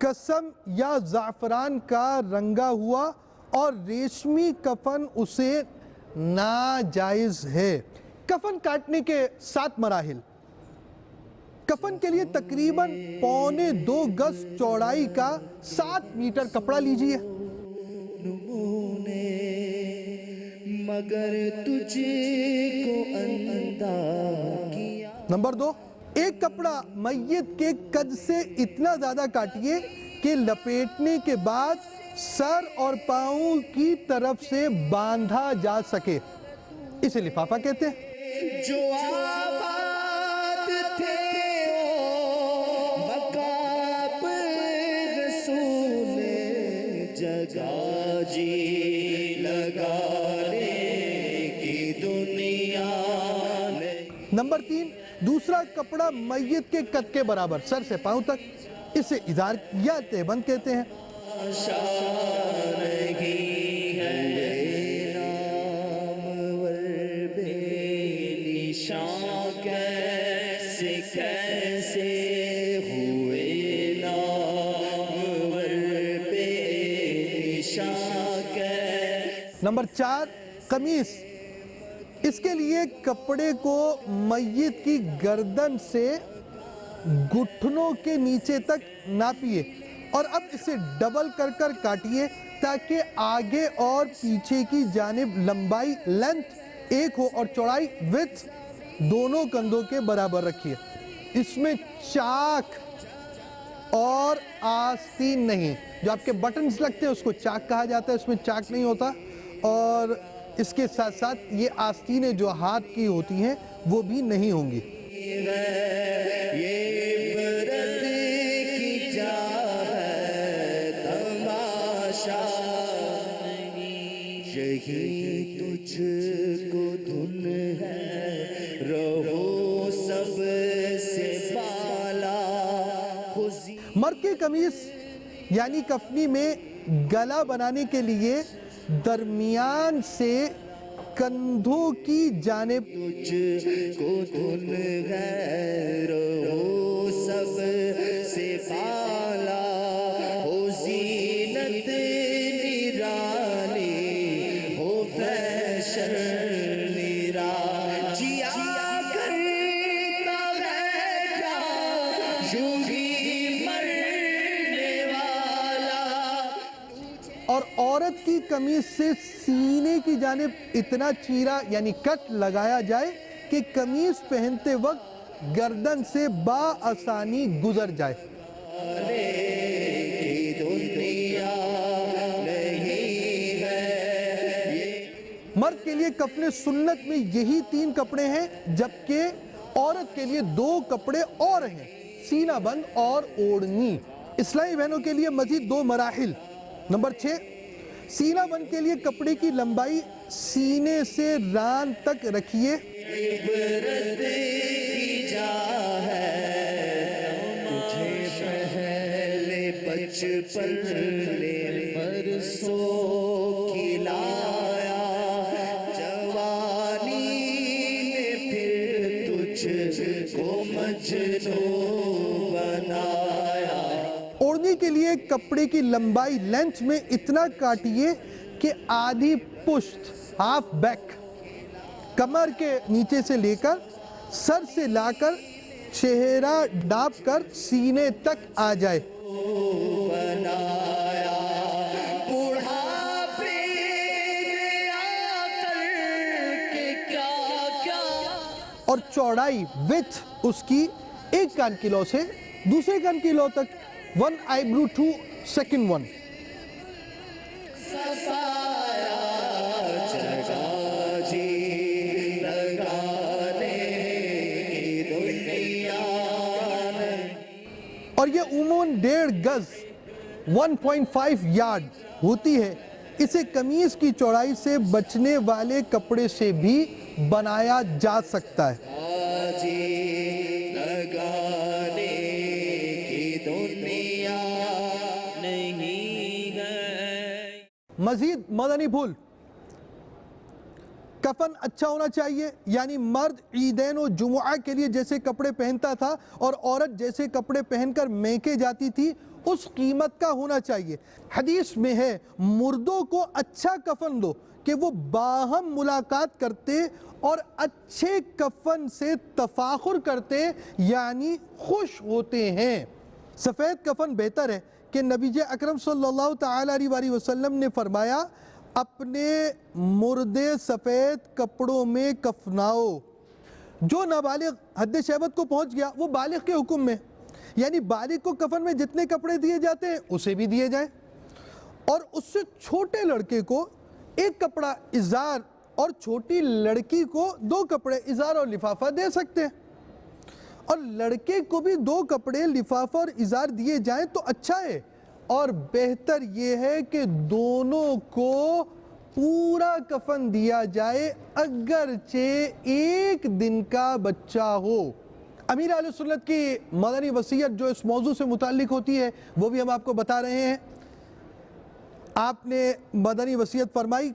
قسم یا زعفران کا رنگا ہوا اور ریشمی کفن اسے ناجائز ہے۔ کفن کاٹنے کے 7 مراحل۔ کفن کے لیے تقریباً 1.25 گز چوڑائی کا 7 میٹر کپڑا لیجئے۔ مگر تجھ کو اندھا کیا۔ نمبر 2، ایک کپڑا میت کے قد سے اتنا زیادہ کاٹیے کہ لپیٹنے کے بعد سر اور پاؤں کی طرف سے باندھا جا سکے، اسے لفافہ کہتے ہیں۔ جو آباد تھے مقام رسول جگہ جی لگانے کی دنیا۔ نمبر 3، دوسرا کپڑا میت کے قد کے برابر، سر سے پاؤں تک، اسے ازار یا تہبند کہتے ہیں۔ نمبر 4، قمیص۔ اس کے لیے کپڑے کو میت کی گردن سے گھٹنوں کے نیچے تک ناپیے اور اب اسے ڈبل کر کر کاٹیے تاکہ آگے اور پیچھے کی جانب لمبائی لینتھ ایک ہو اور چوڑائی وڈتھ دونوں کندھوں کے برابر رکھیے۔ اس میں چاک اور آستین نہیں، جو آپ کے بٹنز لگتے ہیں اس کو چاک کہا جاتا ہے، اس میں چاک نہیں ہوتا، اور اس کے ساتھ ساتھ یہ آستینیں جو ہاتھ کی ہوتی ہیں وہ بھی نہیں ہوں گی۔ یہی تجھ کو دھن ہے رہو سب سے بالا۔ مرد کے قمیص یعنی کفنی میں گلا بنانے کے لیے درمیان سے کندھوں کی جانب تجھ کو دھن ہے رہو سب سے بالا، ہو زینت نرانی، ہو فیشن نرانی، جیا کرتا ہے کیا یوں ہی مرنے والا۔ اور عورت کی قمیص سے سینے کی جانب اتنا چیرا یعنی کٹ لگایا جائے کہ قمیص پہنتے وقت گردن سے بآسانی گزر جائے۔ مرد کے لیے کفن سنت میں یہی 3 کپڑے ہیں، جبکہ عورت کے لیے 2 کپڑے اور ہیں، سینہ بند اور اوڑھنی۔ اسلامی بہنوں کے لیے مزید 2 مراحل۔ نمبر 6، سینہ بند کے لیے کپڑے کی لمبائی سینے سے ران تک رکھیے۔ عبرت کی جا ہے تجھے پہلے بچپن نے برسوں کھلایا، جوانی نے پھر تجھ کو مجنون بنایا۔ اوڑھنی کے لیے کپڑے کی لمبائی لینتھ میں اتنا کاٹیے کہ آدھی پشت، ہاف بیک، کمر کے نیچے سے لے کر سر سے لا کر چہرہ ڈھانپ کر سینے تک آ جائے۔ اور چوڑائی وتھ اس کی ایک کان کی لو سے دوسرے کان کی لو تک، 1 eyebrow to second one۔ اور یہ عموماً 1.5 گز 1.5 یارڈ ہوتی ہے۔ اسے قمیص کی چوڑائی سے بچنے والے کپڑے سے بھی بنایا جا سکتا ہے۔ مزید مدنی پھول، کفن اچھا ہونا چاہیے، یعنی مرد عیدین و جمعہ کے لیے جیسے کپڑے پہنتا تھا اور عورت جیسے کپڑے پہن کر میکے جاتی تھی اس قیمت کا ہونا چاہیے۔ حدیث میں ہے مردوں کو اچھا کفن دو کہ وہ باہم ملاقات کرتے اور اچھے کفن سے تفاخر کرتے یعنی خوش ہوتے ہیں۔ سفید کفن بہتر ہے کہ نبی اکرم صلی اللہ تعالی علیہ وسلم نے فرمایا اپنے مردے سفید کپڑوں میں کفناؤ۔ جو نابالغ حد شیبت کو پہنچ گیا وہ بالغ کے حکم میں، یعنی بالغ کو کفن میں جتنے کپڑے دیے جاتے ہیں اسے بھی دیے جائیں، اور اس سے چھوٹے لڑکے کو 1 کپڑا ازار اور چھوٹی لڑکی کو 2 کپڑے ازار اور لفافہ دے سکتے ہیں، اور لڑکے کو بھی 2 کپڑے لفافہ اور ازار دیے جائیں تو اچھا ہے، اور بہتر یہ ہے کہ دونوں کو پورا کفن دیا جائے اگرچہ 1 دن کا بچہ ہو۔ امیر اہل سنت کی مدنی وصیت جو اس موضوع سے متعلق ہوتی ہے وہ بھی ہم آپ کو بتا رہے ہیں۔ آپ نے مدنی وصیت فرمائی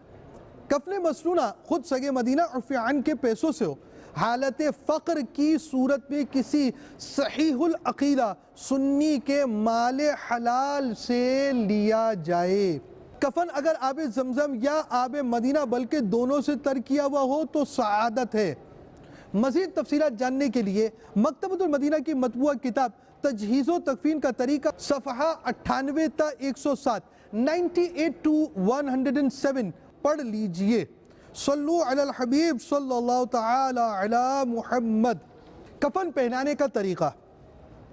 کفن مسنونہ خود سگے مدینہ عرف عن کے پیسوں سے ہو، حالت فقر کی صورت میں کسی صحیح العقیدہ سنی کے مال حلال سے لیا جائے۔ کفن اگر آب زمزم یا آب مدینہ بلکہ دونوں سے تر کیا ہوا ہو تو سعادت ہے۔ مزید تفصیلات جاننے کے لیے مکتبۃ المدینہ کی مطبوعہ کتاب تجہیز و تکفین کا طریقہ صفحہ 98 تا 107 98 to 107 پڑھ لیجئے۔ صلو علی الحبیب صلی اللہ تعالی علی محمد۔ کفن پہنانے کا طریقہ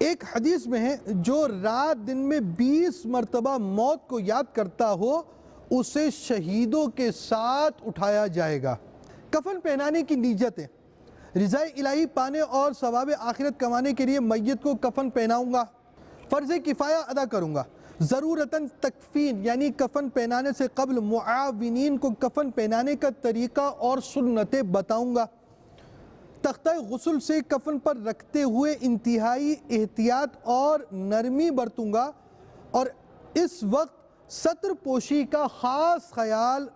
ایک حدیث میں ہے جو رات دن میں 20 مرتبہ موت کو یاد کرتا ہو اسے شہیدوں کے ساتھ اٹھایا جائے گا۔ کفن پہنانے کی نیتیں رضا الہی پانے اور ثواب آخرت کمانے کے لیے میت کو کفن پہناؤں گا، فرض کفایہ ادا کروں گا، ضرورتاً تکفین یعنی کفن پہنانے سے قبل معاونین کو کفن پہنانے کا طریقہ اور سنتیں بتاؤں گا، تختہ غسل سے کفن پر رکھتے ہوئے انتہائی احتیاط اور نرمی برتوں گا، اور اس وقت ستر پوشی کا خاص خیال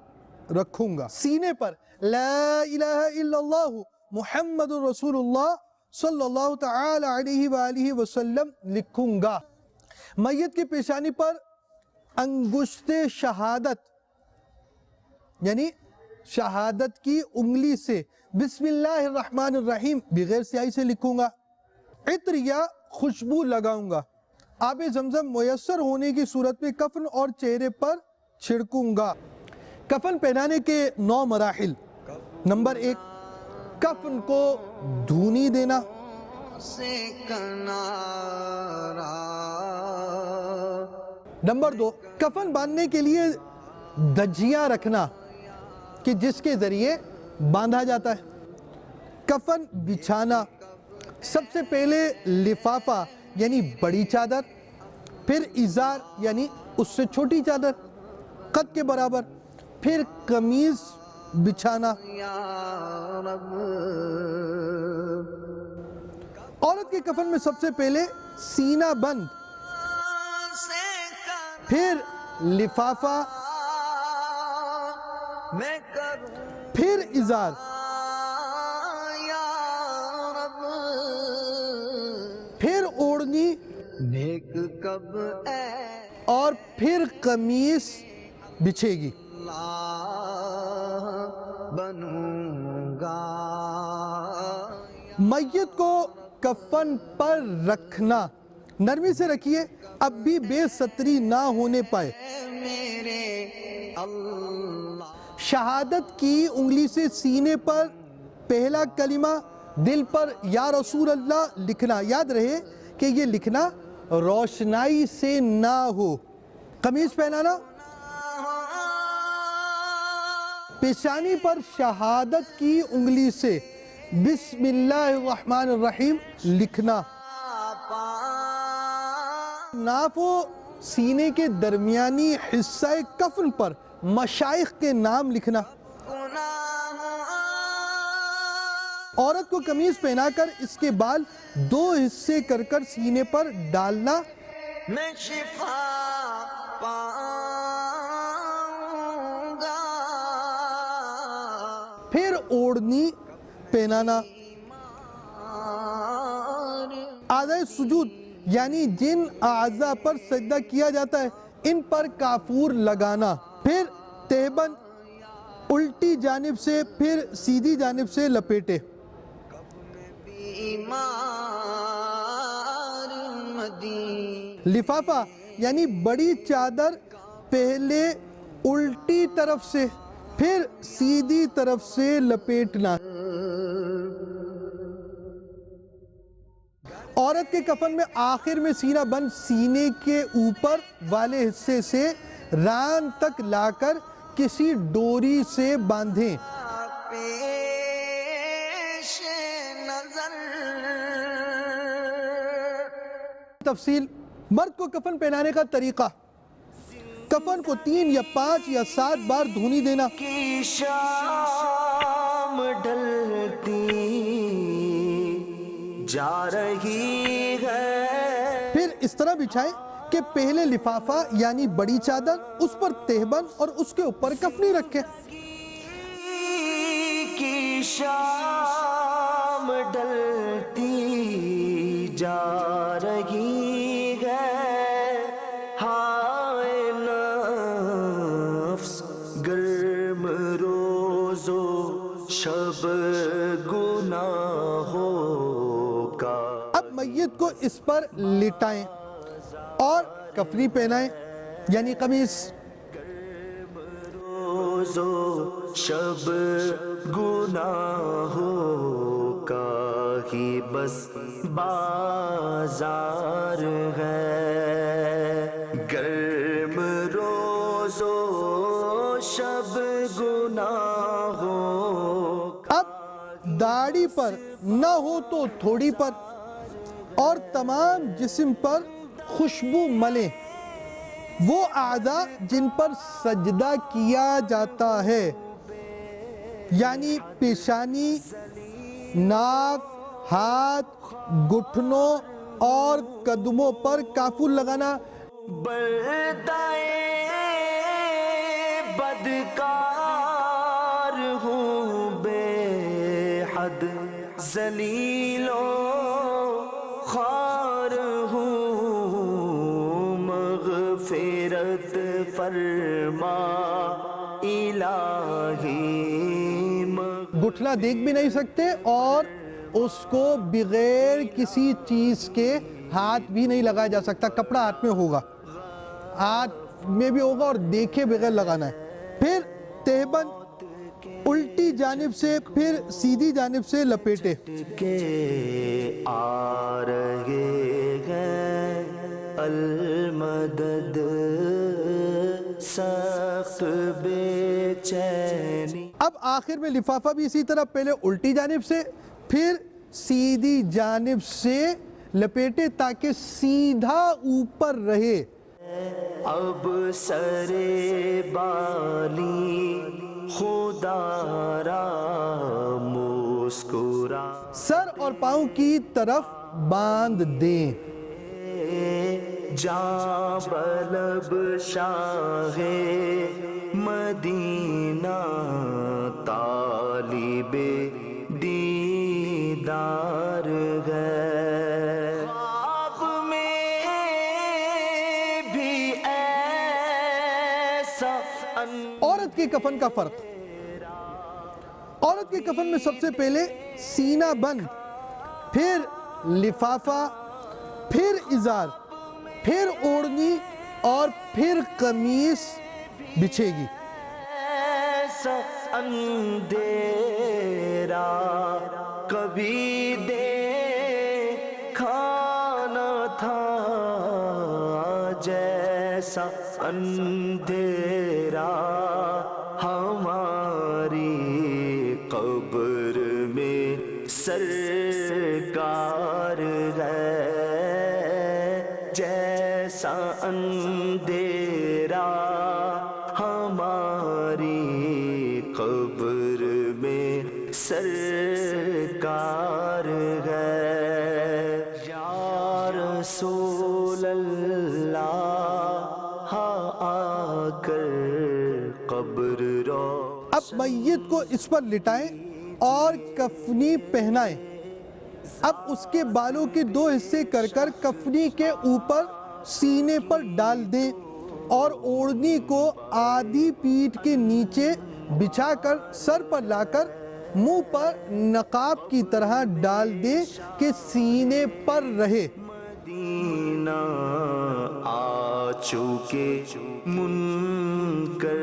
رکھوں گا۔ سینے پر لا الہ الا اللہ محمد رسول اللہ صلی اللہ تعالی علیہ وآلہ وسلم لکھوں گا۔ میت کی پیشانی پر انگشت شہادت یعنی شہادت کی انگلی سے بسم اللہ الرحمن الرحیم بغیر سیاہی سے لکھوں گا۔ عطر یا خوشبو لگاؤں گا۔ آب زمزم میسر ہونے کی صورت میں کفن اور چہرے پر چھڑکوں گا۔ کفن پہنانے کے 9 مراحل۔ نمبر 1، کفن کو دھونی دینا۔ سے کنارہ نمبر 2، کفن باندھنے کے لیے دھجیاں رکھنا کہ جس کے ذریعے باندھا جاتا ہے۔ کفن بچھانا، سب سے پہلے لفافہ یعنی بڑی چادر، پھر ازار یعنی اس سے چھوٹی چادر قد کے برابر، پھر قمیض بچھانا۔ یا رب عورت کے کفن میں سب سے پہلے سینہ بند، سے پھر لفافہ، میں کروں پھر ازار، یا رب پھر اوڑھنی نیک کب اے اور پھر قمیص بچھے گی۔ اللہ بنوں گا۔ میت کو کفن پر رکھنا، نرمی سے رکھیے، اب بھی بے ستری نہ ہونے پائے۔ اے میرے اللہ شہادت کی انگلی سے سینے پر پہلا کلمہ، دل پر یا رسول اللہ لکھنا۔ یاد رہے کہ یہ لکھنا روشنائی سے نہ ہو۔ قمیص پہنانا، پیشانی پر شہادت کی انگلی سے بسم اللہ الرحمن الرحیم لکھنا۔ ناف و سینے کے درمیانی حصہ کفن پر مشائخ کے نام لکھنا۔ عورت کو قمیص پہنا کر اس کے بال 2 حصے کر کر سینے پر ڈالنا۔ میں شفا پاؤں گا۔ پھر اوڑھنی پہنانا۔ اعضائے سجود یعنی جن اعضاء پر سجدہ کیا جاتا ہے ان پر کافور لگانا۔ پھر تہبند الٹی جانب سے پھر سیدھی جانب سے لپیٹے۔ بیمار مدینہ لفافہ یعنی بڑی چادر پہلے الٹی طرف سے پھر سیدھی طرف سے لپیٹنا۔ عورت کے کفن میں آخر میں سینہ بند سینے کے اوپر والے حصے سے ران تک لا کر کسی ڈوری سے باندھیں۔ پیش نظر تفصیل، مرد کو کفن پہنانے کا طریقہ، کفن کو 3 یا 5 یا 7 بار دھونی دینا۔ کی شام ڈھلتی جا رہی ہے، پھر اس طرح بچھائیں کہ پہلے لفافہ یعنی بڑی چادر، اس پر تہبند اور اس کے اوپر کفنی رکھیں۔ کی شام ڈھلتی جا رہی ہے، ہائے نفس گرم روز و شب گناہوں کا۔ اب میت کو اس پر لٹائیں اور کفنی پہنائیں یعنی قمیص۔ روز و شب گناہوں کا ہی بس بازار ہے، گرم روز و شب گناہوں کا۔ اب داڑھی پر نہ ہو تو تھوڑی پر اور تمام جسم پر خوشبو ملیں، وہ اعضاء جن پر سجدہ کیا جاتا ہے یعنی پیشانی، ناف، ہاتھ، گھٹنوں اور قدموں پر کافور لگانا۔ بردائے بدکار ہوں، بے حد ذلیل و خوار ہوں، مغفرت فرما الہی۔ گھٹنا دیکھ بھی نہیں سکتے اور اس کو بغیر کسی چیز کے ہاتھ بھی نہیں لگایا جا سکتا، کپڑا ہاتھ میں ہوگا۔ ہاتھ میں بھی ہوگا اور دیکھے بغیر لگانا ہے. پھر تہبند الٹی جانب سے پھر سیدھی جانب سے لپیٹے. کے آ رہے ہیں المدد سخت بے چینی. اب آخر میں لفافہ بھی اسی طرح پہلے الٹی جانب سے پھر سیدھی جانب سے لپیٹے تاکہ سیدھا اوپر رہے. اب سرے بالی خدا را مسکرا سر اور پاؤں کی طرف باندھ دیں. جاں بلب شاہ مدینہ طالب دیدار ہے. خواب میں بھی ایسا عورت کے کفن کا فرق. عورت کے کفن میں سب سے پہلے سینہ بند، پھر لفافہ، پھر ازار، پھر اوڑھنی اور پھر قمیص بچھے گی. ایسا اندھیرا کبھی دیکھا نہ تھا، جیسا اندھیرا ہماری قبر میں سرکار ہے، جیسا اندھیرا ہماری قبر میں سرکار ہے. یا رسول اللہ آ کر قبر رو. اب میت کو اس پر لٹائیں اور کفنی پہنائیں. اب اس کے بالوں کے 2 حصے کر کر کفنی کے اوپر سینے پر ڈال دیں اور اوڑھنی کو آدھی پیٹھ کے نیچے بچھا کر سر پر لا کر منہ پر نقاب کی طرح ڈال دیں کہ سینے پر رہے. مدینہ آ چکے منکر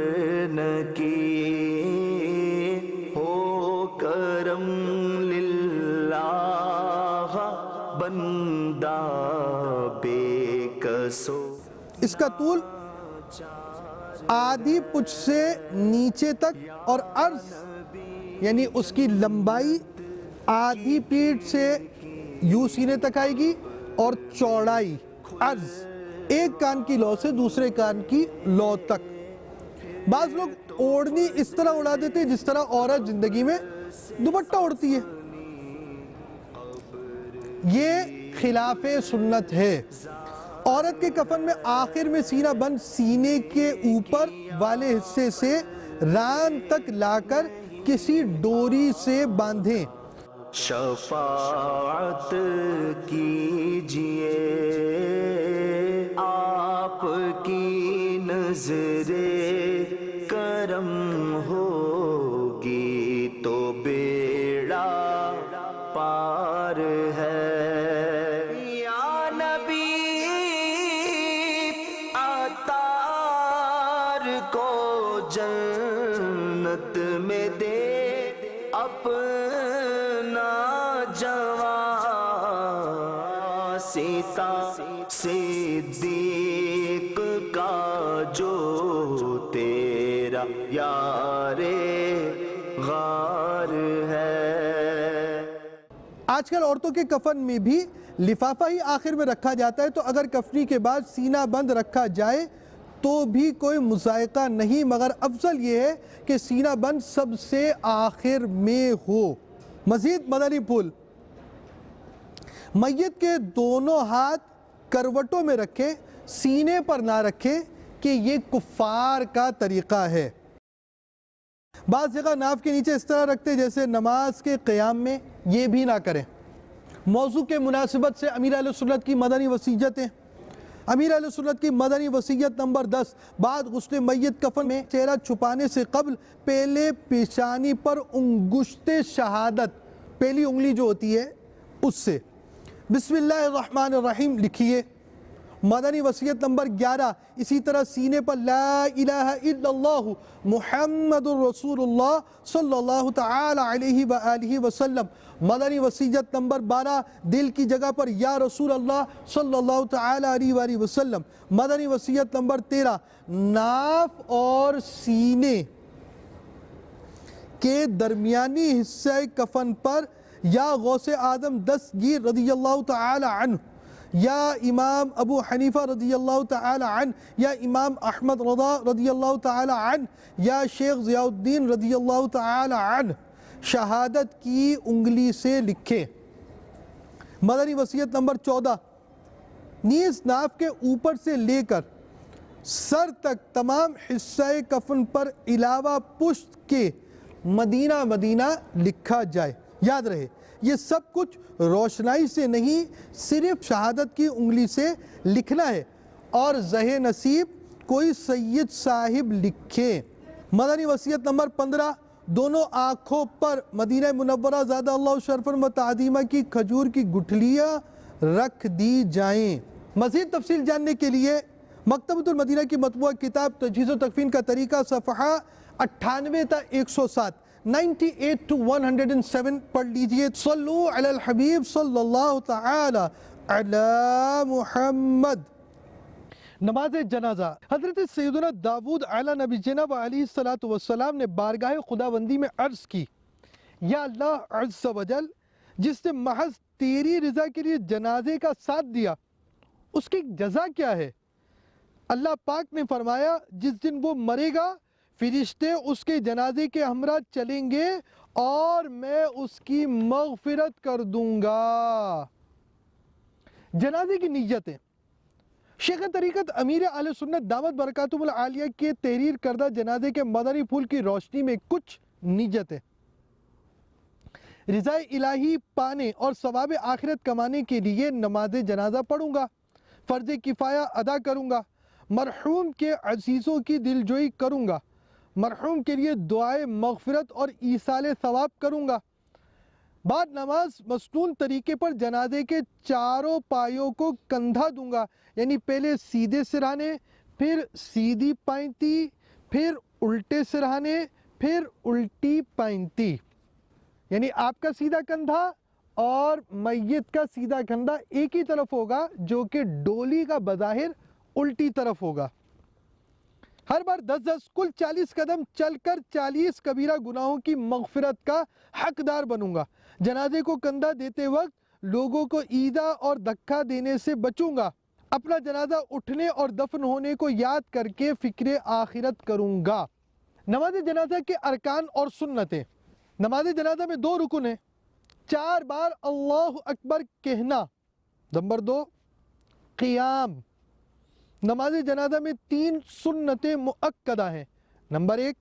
نکیر، ہو کرم للہ بندہ بے کسو. اس کا طول آدھی پچھ سے نیچے تک اور عرض یعنی اس کی لمبائی آدھی پیٹھ سے یوں سینے تک آئے گی اور چوڑائی عرض ایک کان کی لو سے دوسرے کان کی لو تک. بعض لوگ اوڑھنی اس طرح اڑا دیتے جس طرح عورت زندگی میں دوپٹہ اڑتی ہے. یہ خلاف سنت ہے. عورت کے کفن میں آخر میں سینہ بند سینے کے اوپر والے حصے سے ران تک لا کر کسی ڈوری سے باندھیں. شفاعت کیجئے آپ کی نظر کرم ہوگی تو بیڑا پار ہے. یا نبی عطار کو جنت میں دے اپنا جوان. سیتا صدیق کا جو تیرا یار غار ہے. آج کل عورتوں کے کفن میں بھی لفافہ ہی آخر میں رکھا جاتا ہے، تو اگر کفنی کے بعد سینہ بند رکھا جائے تو بھی کوئی مذائقہ نہیں، مگر افضل یہ ہے کہ سینہ بند سب سے آخر میں ہو. مزید مدنی پھول. میت کے دونوں ہاتھ کروٹوں میں رکھیں، سینے پر نہ رکھیں کہ یہ کفار کا طریقہ ہے. بعض جگہ ناف کے نیچے اس طرح رکھتے جیسے نماز کے قیام میں، یہ بھی نہ کریں. موضوع کے مناسبت سے امیر اہل سنت کی مدنی وصیتیں. امیر اہل سنت کی مدنی وصیت نمبر 10. بعد غسل میت کفن میں چہرہ چھپانے سے قبل پہلے پیشانی پر انگشت شہادت، پہلی انگلی جو ہوتی ہے اس سے بسم اللہ الرحمن الرحیم لکھیے مدنی وصیت نمبر 11 اسی طرح سینے پر لا الہ الا اللہ محمد الرسول اللہ صلی اللہ تعالی علیہ وآلہ وسلم. مدنی وصیت نمبر 12 دل کی جگہ پر یا رسول اللہ صلی اللہ تعالی علیہ وآلہ وسلم. مدنی وصیت نمبر 13 ناف اور سینے کے درمیانی حصہ کفن پر یا غوث آدم دستگیر رضی اللہ تعالی عنہ یا امام ابو حنیفہ رضی اللہ تعالی عنہ یا امام احمد رضا رضی اللہ تعالی عنہ یا شیخ ضیاء الدین رضی اللہ تعالی عنہ شہادت کی انگلی سے لکھیں. مدنی وصیت نمبر 14 نیز ناف کے اوپر سے لے کر سر تک تمام حصہ کفن پر علاوہ پشت کے مدینہ مدینہ لکھا جائے. یاد رہے یہ سب کچھ روشنائی سے نہیں صرف شہادت کی انگلی سے لکھنا ہے اور زہ نصیب کوئی سید صاحب لکھیں. مدنی وصیت نمبر 15 دونوں آنکھوں پر مدینہ منورہ زادہ اللہ شرفاً و تعظیمہ کی کھجور کی گٹھلیاں رکھ دی جائیں. مزید تفصیل جاننے کے لیے مکتبۃ المدینہ کی مطبوعہ کتاب تجہیز و تکفین کا طریقہ صفحہ 98 تا 107 98 to 107 پڑھ لیجئے. صلو علی الحبیب صلی اللہ تعالی علی محمد. نماز جنازہ. حضرت سیدنا داود علی نبی جناب علیہ السلام نے بارگاہ خداوندی میں عرض کی یا اللہ عز و جل جس نے محض تیری رضا کے لیے جنازے کا ساتھ دیا اس کی جزا کیا ہے؟ اللہ پاک نے فرمایا جس دن وہ مرے گا فرشتے اس کے جنازے کے ہمراہ چلیں گے اور میں اس کی مغفرت کر دوں گا. جنازے کی نیتیں. شیخ طریقت امیر اہل سنت دامت برکاتہم العالیہ کے تحریر کردہ جنازے کے مدنی پھول کی روشنی میں کچھ نیتیں. رضا الہی پانے اور ثواب آخرت کمانے کے لیے نماز جنازہ پڑھوں گا. فرض کفایہ ادا کروں گا. مرحوم کے عزیزوں کی دلجوئی کروں گا. مرحوم کے لیے دعائے مغفرت اور ایصال ثواب کروں گا. بعد نماز مسنون طریقے پر جنازے کے چاروں پایوں کو کندھا دوں گا، یعنی پہلے سیدھے سرہانے، پھر سیدھی پائنتی، پھر الٹے سرہانے، پھر الٹی پائنتی. یعنی آپ کا سیدھا کندھا اور میت کا سیدھا کندھا ایک ہی طرف ہوگا جو کہ ڈولی کا بظاہر الٹی طرف ہوگا. ہر بار 10 کل 40 قدم چل کر 40 کبیرہ گناہوں کی مغفرت کا حقدار بنوں گا. جنازے کو کندھا دیتے وقت لوگوں کو ایذا اور دھکا دینے سے بچوں گا. اپنا جنازہ اٹھنے اور دفن ہونے کو یاد کر کے فکر آخرت کروں گا. نماز جنازہ کے ارکان اور سنتیں. نماز جنازہ میں 2 رکن ہیں. 4 بار اللہ اکبر کہنا. نمبر 2 قیام. نماز جنازہ میں 3 سنتیں مؤکدہ ہیں. نمبر 1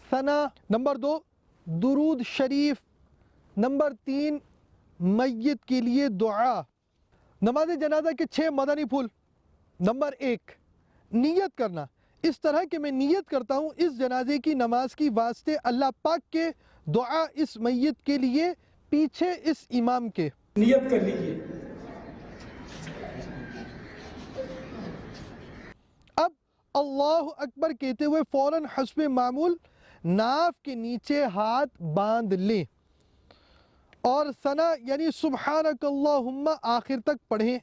ثنا. نمبر 2 درود شریف. نمبر 3 میت کے لیے دعا. نماز جنازہ کے 6 مدنی پھول. نمبر 1 نیت کرنا. اس طرح کہ میں نیت کرتا ہوں اس جنازے کی نماز کی واسطے اللہ پاک کے، دعا اس میت کے لیے، پیچھے اس امام کے. نیت کر لیجئے. اب اللہ اکبر کہتے ہوئے فوراً حسب معمول ناف کے نیچے ہاتھ باندھ لیں اور ثنا یعنی سبحانک اللہم آخر تک پڑھیں.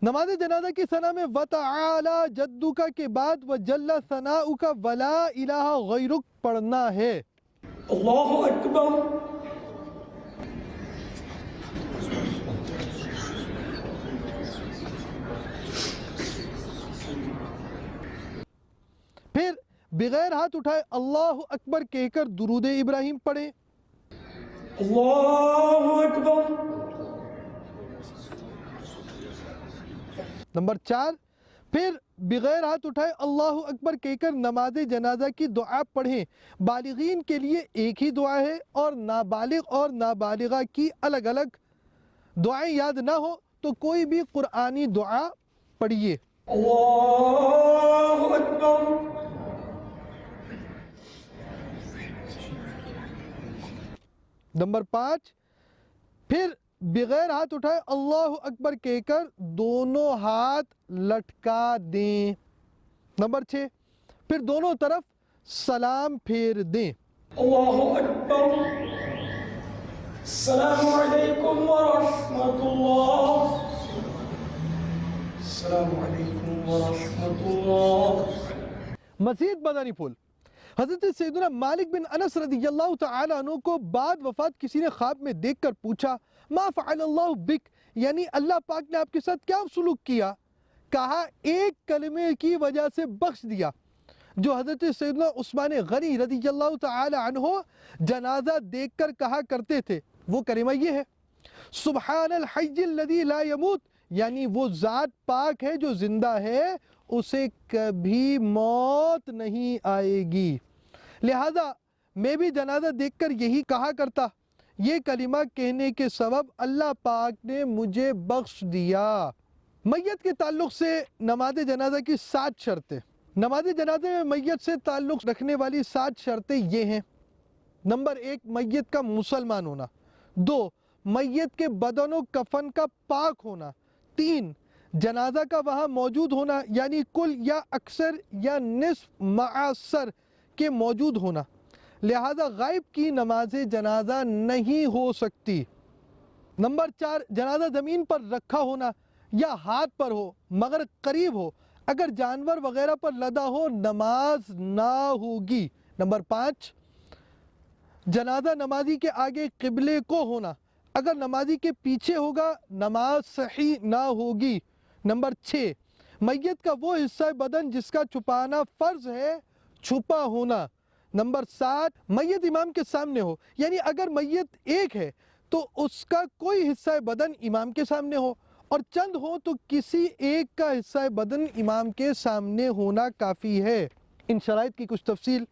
نماز جنازہ کی ثنا میں وَتَعَالَى جَدُّكَ کے بعد وَجَلَّ ثَنَاؤُكَ وَلَا إِلَهَ غَيْرُكَ پڑھنا ہے. اللہ اکبر. پھر بغیر ہاتھ اٹھائے اللہ اکبر کہہ کر درود ابراہیم پڑھیں. اللہ اکبر. نمبر 4 پھر بغیر ہاتھ اٹھائے اللہ اکبر کہہ کر نماز جنازہ کی دعا پڑھیں. بالغین کے لیے ایک ہی دعا ہے اور نابالغ اور نابالغہ کی الگ الگ. دعائیں یاد نہ ہو تو کوئی بھی قرآنی دعا پڑھیے. اللہ اکبر. نمبر 5 پھر بغیر ہاتھ اٹھائے اللہ اکبر کہہ کر دونوں ہاتھ لٹکا دیں۔ نمبر 6، پھر دونوں طرف سلام پھیر دیں۔ اللہ اکبر، السلام علیکم ورحمۃ اللہ، السلام علیکم ورحمۃ اللہ۔ مزید مدنی پھول، حضرت سیدنا مالک بن انس رضی اللہ تعالیٰ عنہ کو بعد وفات کسی نے خواب میں دیکھ کر پوچھا ما فعل اللہ بک، یعنی اللہ پاک نے آپ کے ساتھ کیا سلوک کیا؟ کہا ایک کلمے کی وجہ سے بخش دیا، جو حضرت سیدنا عثمان غنی رضی اللہ تعالیٰ عنہ جنازہ دیکھ کر کہا کرتے تھے۔ وہ کلمہ یہ ہے سبحان الحی الذی لا یموت، یعنی وہ ذات پاک ہے جو زندہ ہے، اسے کبھی موت نہیں آئے گی۔ لہذا میں بھی جنازہ دیکھ کر یہی کہا کرتا، یہ کلمہ کہنے کے سبب اللہ پاک نے مجھے بخش دیا۔ میت کے تعلق سے نماز جنازہ کی 7 شرطیں۔ نماز جنازے میں میت سے تعلق رکھنے والی 7 شرطیں یہ ہیں۔ نمبر 1، میت کا مسلمان ہونا۔ 2، میت کے بدن و کفن کا پاک ہونا۔ 3، جنازہ کا وہاں موجود ہونا، یعنی کل یا اکثر یا نصف معاصر کے موجود ہونا، لہذا غائب کی نماز جنازہ نہیں ہو سکتی۔ نمبر 4، جنازہ زمین پر رکھا ہونا یا ہاتھ پر ہو مگر قریب ہو، اگر جانور وغیرہ پر لدا ہو نماز نہ ہوگی۔ نمبر 5، جنازہ نمازی کے آگے قبلے کو ہونا، اگر نمازی کے پیچھے ہوگا نماز صحیح نہ ہوگی۔ نمبر 6، میت کا وہ حصہ بدن جس کا چھپانا فرض ہے چھپا ہونا۔ نمبر 7، میت امام کے سامنے ہو، یعنی اگر میت ایک ہے تو اس کا کوئی حصہ بدن امام کے سامنے ہو، اور چند ہو تو کسی ایک کا حصہ بدن امام کے سامنے ہونا کافی ہے۔ ان شرائط کی کچھ تفصیل۔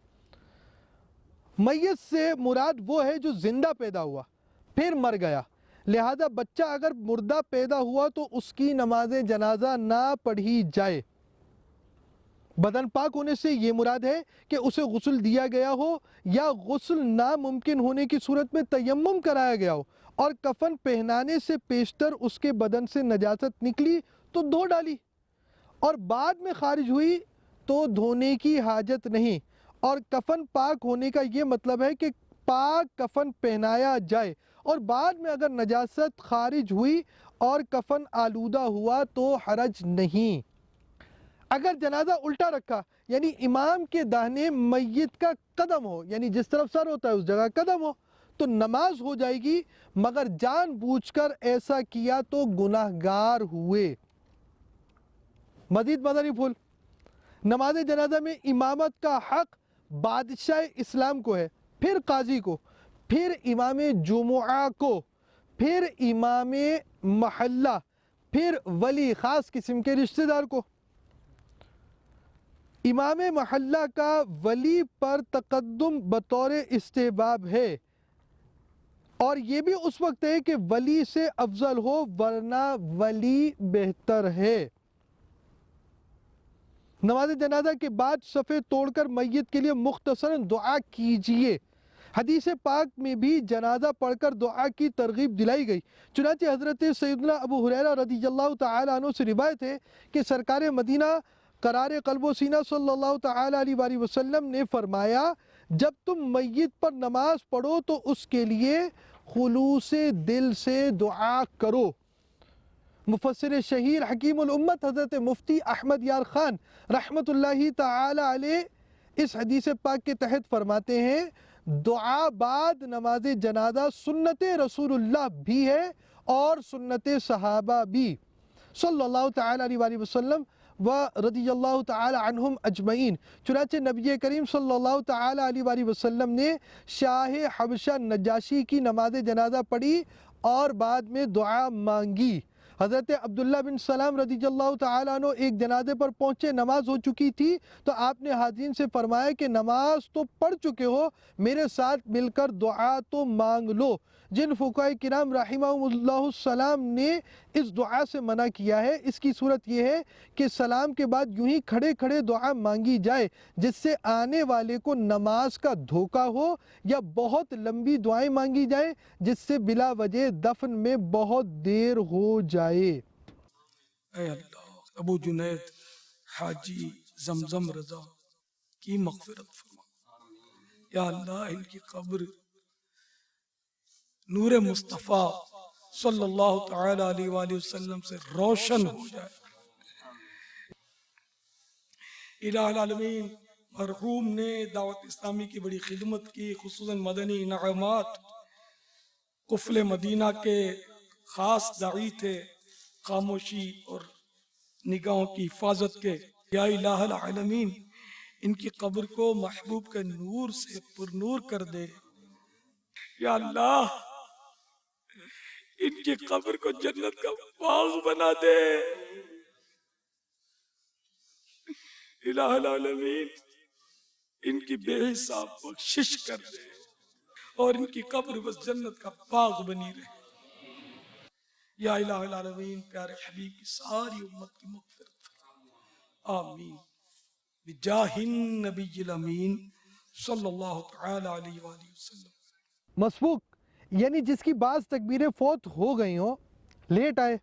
میت سے مراد وہ ہے جو زندہ پیدا ہوا پھر مر گیا، لہذا بچہ اگر مردہ پیدا ہوا تو اس کی نماز جنازہ نہ پڑھی جائے۔ بدن پاک ہونے سے یہ مراد ہے کہ اسے غسل دیا گیا ہو یا غسل ناممکن ہونے کی صورت میں تیمم کرایا گیا ہو، اور کفن پہنانے سے پیشتر اس کے بدن سے نجاست نکلی تو دھو ڈالی، اور بعد میں خارج ہوئی تو دھونے کی حاجت نہیں۔ اور کفن پاک ہونے کا یہ مطلب ہے کہ پاک کفن پہنایا جائے، اور بعد میں اگر نجاست خارج ہوئی اور کفن آلودہ ہوا تو حرج نہیں۔ اگر جنازہ الٹا رکھا، یعنی امام کے داہنے میت کا قدم ہو، یعنی جس طرف سر ہوتا ہے اس جگہ قدم ہو، تو نماز ہو جائے گی، مگر جان بوجھ کر ایسا کیا تو گناہگار ہوئے۔ مزید مدنی پھول، نماز جنازہ میں امامت کا حق بادشاہ اسلام کو ہے، پھر قاضی کو، پھر امام جمعہ کو، پھر امام محلہ، پھر ولی خاص قسم کے رشتہ دار کو۔ امام محلہ کا ولی پر تقدم بطور استحباب ہے، اور یہ بھی اس وقت ہے کہ ولی سے افضل ہو، ورنہ ولی بہتر ہے۔ نماز جنازہ کے بعد صفیں توڑ کر میت کے لیے مختصراً دعا کیجئے۔ حدیث پاک میں بھی جنازہ پڑھ کر دعا کی ترغیب دلائی گئی، چنانچہ حضرت سیدنا ابو ہریرہ رضی اللہ تعالیٰ عنہ سے روایت ہے کہ سرکار مدینہ قرار قلب و سینہ صلی اللہ تعالیٰ علیہ وآلہ وسلم نے فرمایا جب تم میت پر نماز پڑھو تو اس کے لیے خلوص دل سے دعا کرو۔ مفسر شہیر حکیم الامت حضرت مفتی احمد یار خان رحمت اللہ تعالی علیہ اس حدیث پاک کے تحت فرماتے ہیں دعا بعد نماز جنازہ سنت رسول اللہ بھی ہے اور سنت صحابہ بھی صلی اللہ تعالی علیہ وآلہ وسلم و رضی اللہ تعالی عنہم اجمعین۔ چنانچہ نبی کریم صلی اللہ تعالی علیہ وآلہ وسلم نے شاہ حبشہ نجاشی کی نماز جنازہ پڑھی اور بعد میں دعا مانگی۔ حضرت عبداللہ بن سلام رضی اللہ تعالیٰ عنہ ایک جنازے پر پہنچے، نماز ہو چکی تھی، تو آپ نے حاضرین سے فرمایا کہ نماز تو پڑھ چکے ہو، میرے ساتھ مل کر دعا تو مانگ لو۔ جن فقہاء کرام رحمہم اللہ السلام نے اس دعا سے منع کیا ہے، اس کی صورت یہ ہے کہ سلام کے بعد یوں ہی کھڑے کھڑے دعا مانگی جائے، جس سے آنے والے کو نماز کا دھوکہ ہو، یا بہت لمبی دعائیں مانگی جائیں جس سے بلا وجہ دفن میں بہت دیر ہو جائے۔ اے اللہ، ابو جنید حاجی زمزم رضا کی مغفرت فرما۔ یا اللہ، ان کی قبر نور مصطفیٰ صلی اللہ تعالی علیہ وآلہ وسلم سے روشن ہو جائے۔ الہ العالمین، مرحوم نے دعوت اسلامی کی بڑی خدمت کی، خصوصاً مدنی انعامات، قفل مدینہ کے خاص داعی تھے، خاموشی اور نگاہوں کی حفاظت کے۔ یا الہ العالمین، ان کی قبر کو محبوب کے نور سے پر نور کر دے۔ یا اللہ، ان کی قبر کو جنت کا باغ بنا دے۔ الہ العالمین، ان کی بے حساب بخشش کر دے اور ان کی قبر بس جنت کا باغ بنی رہے۔ یا الہ العالمین، پیارے حبیب کی ساری امت کی مغفرت فرما، آمین، بجاہ النبی الامین صلی اللہ تعالی علیہ وآلہ وسلم۔ مسبوق یعنی جس کی بعض تکبیریں فوت ہو گئی ہوں، لیٹ آئے،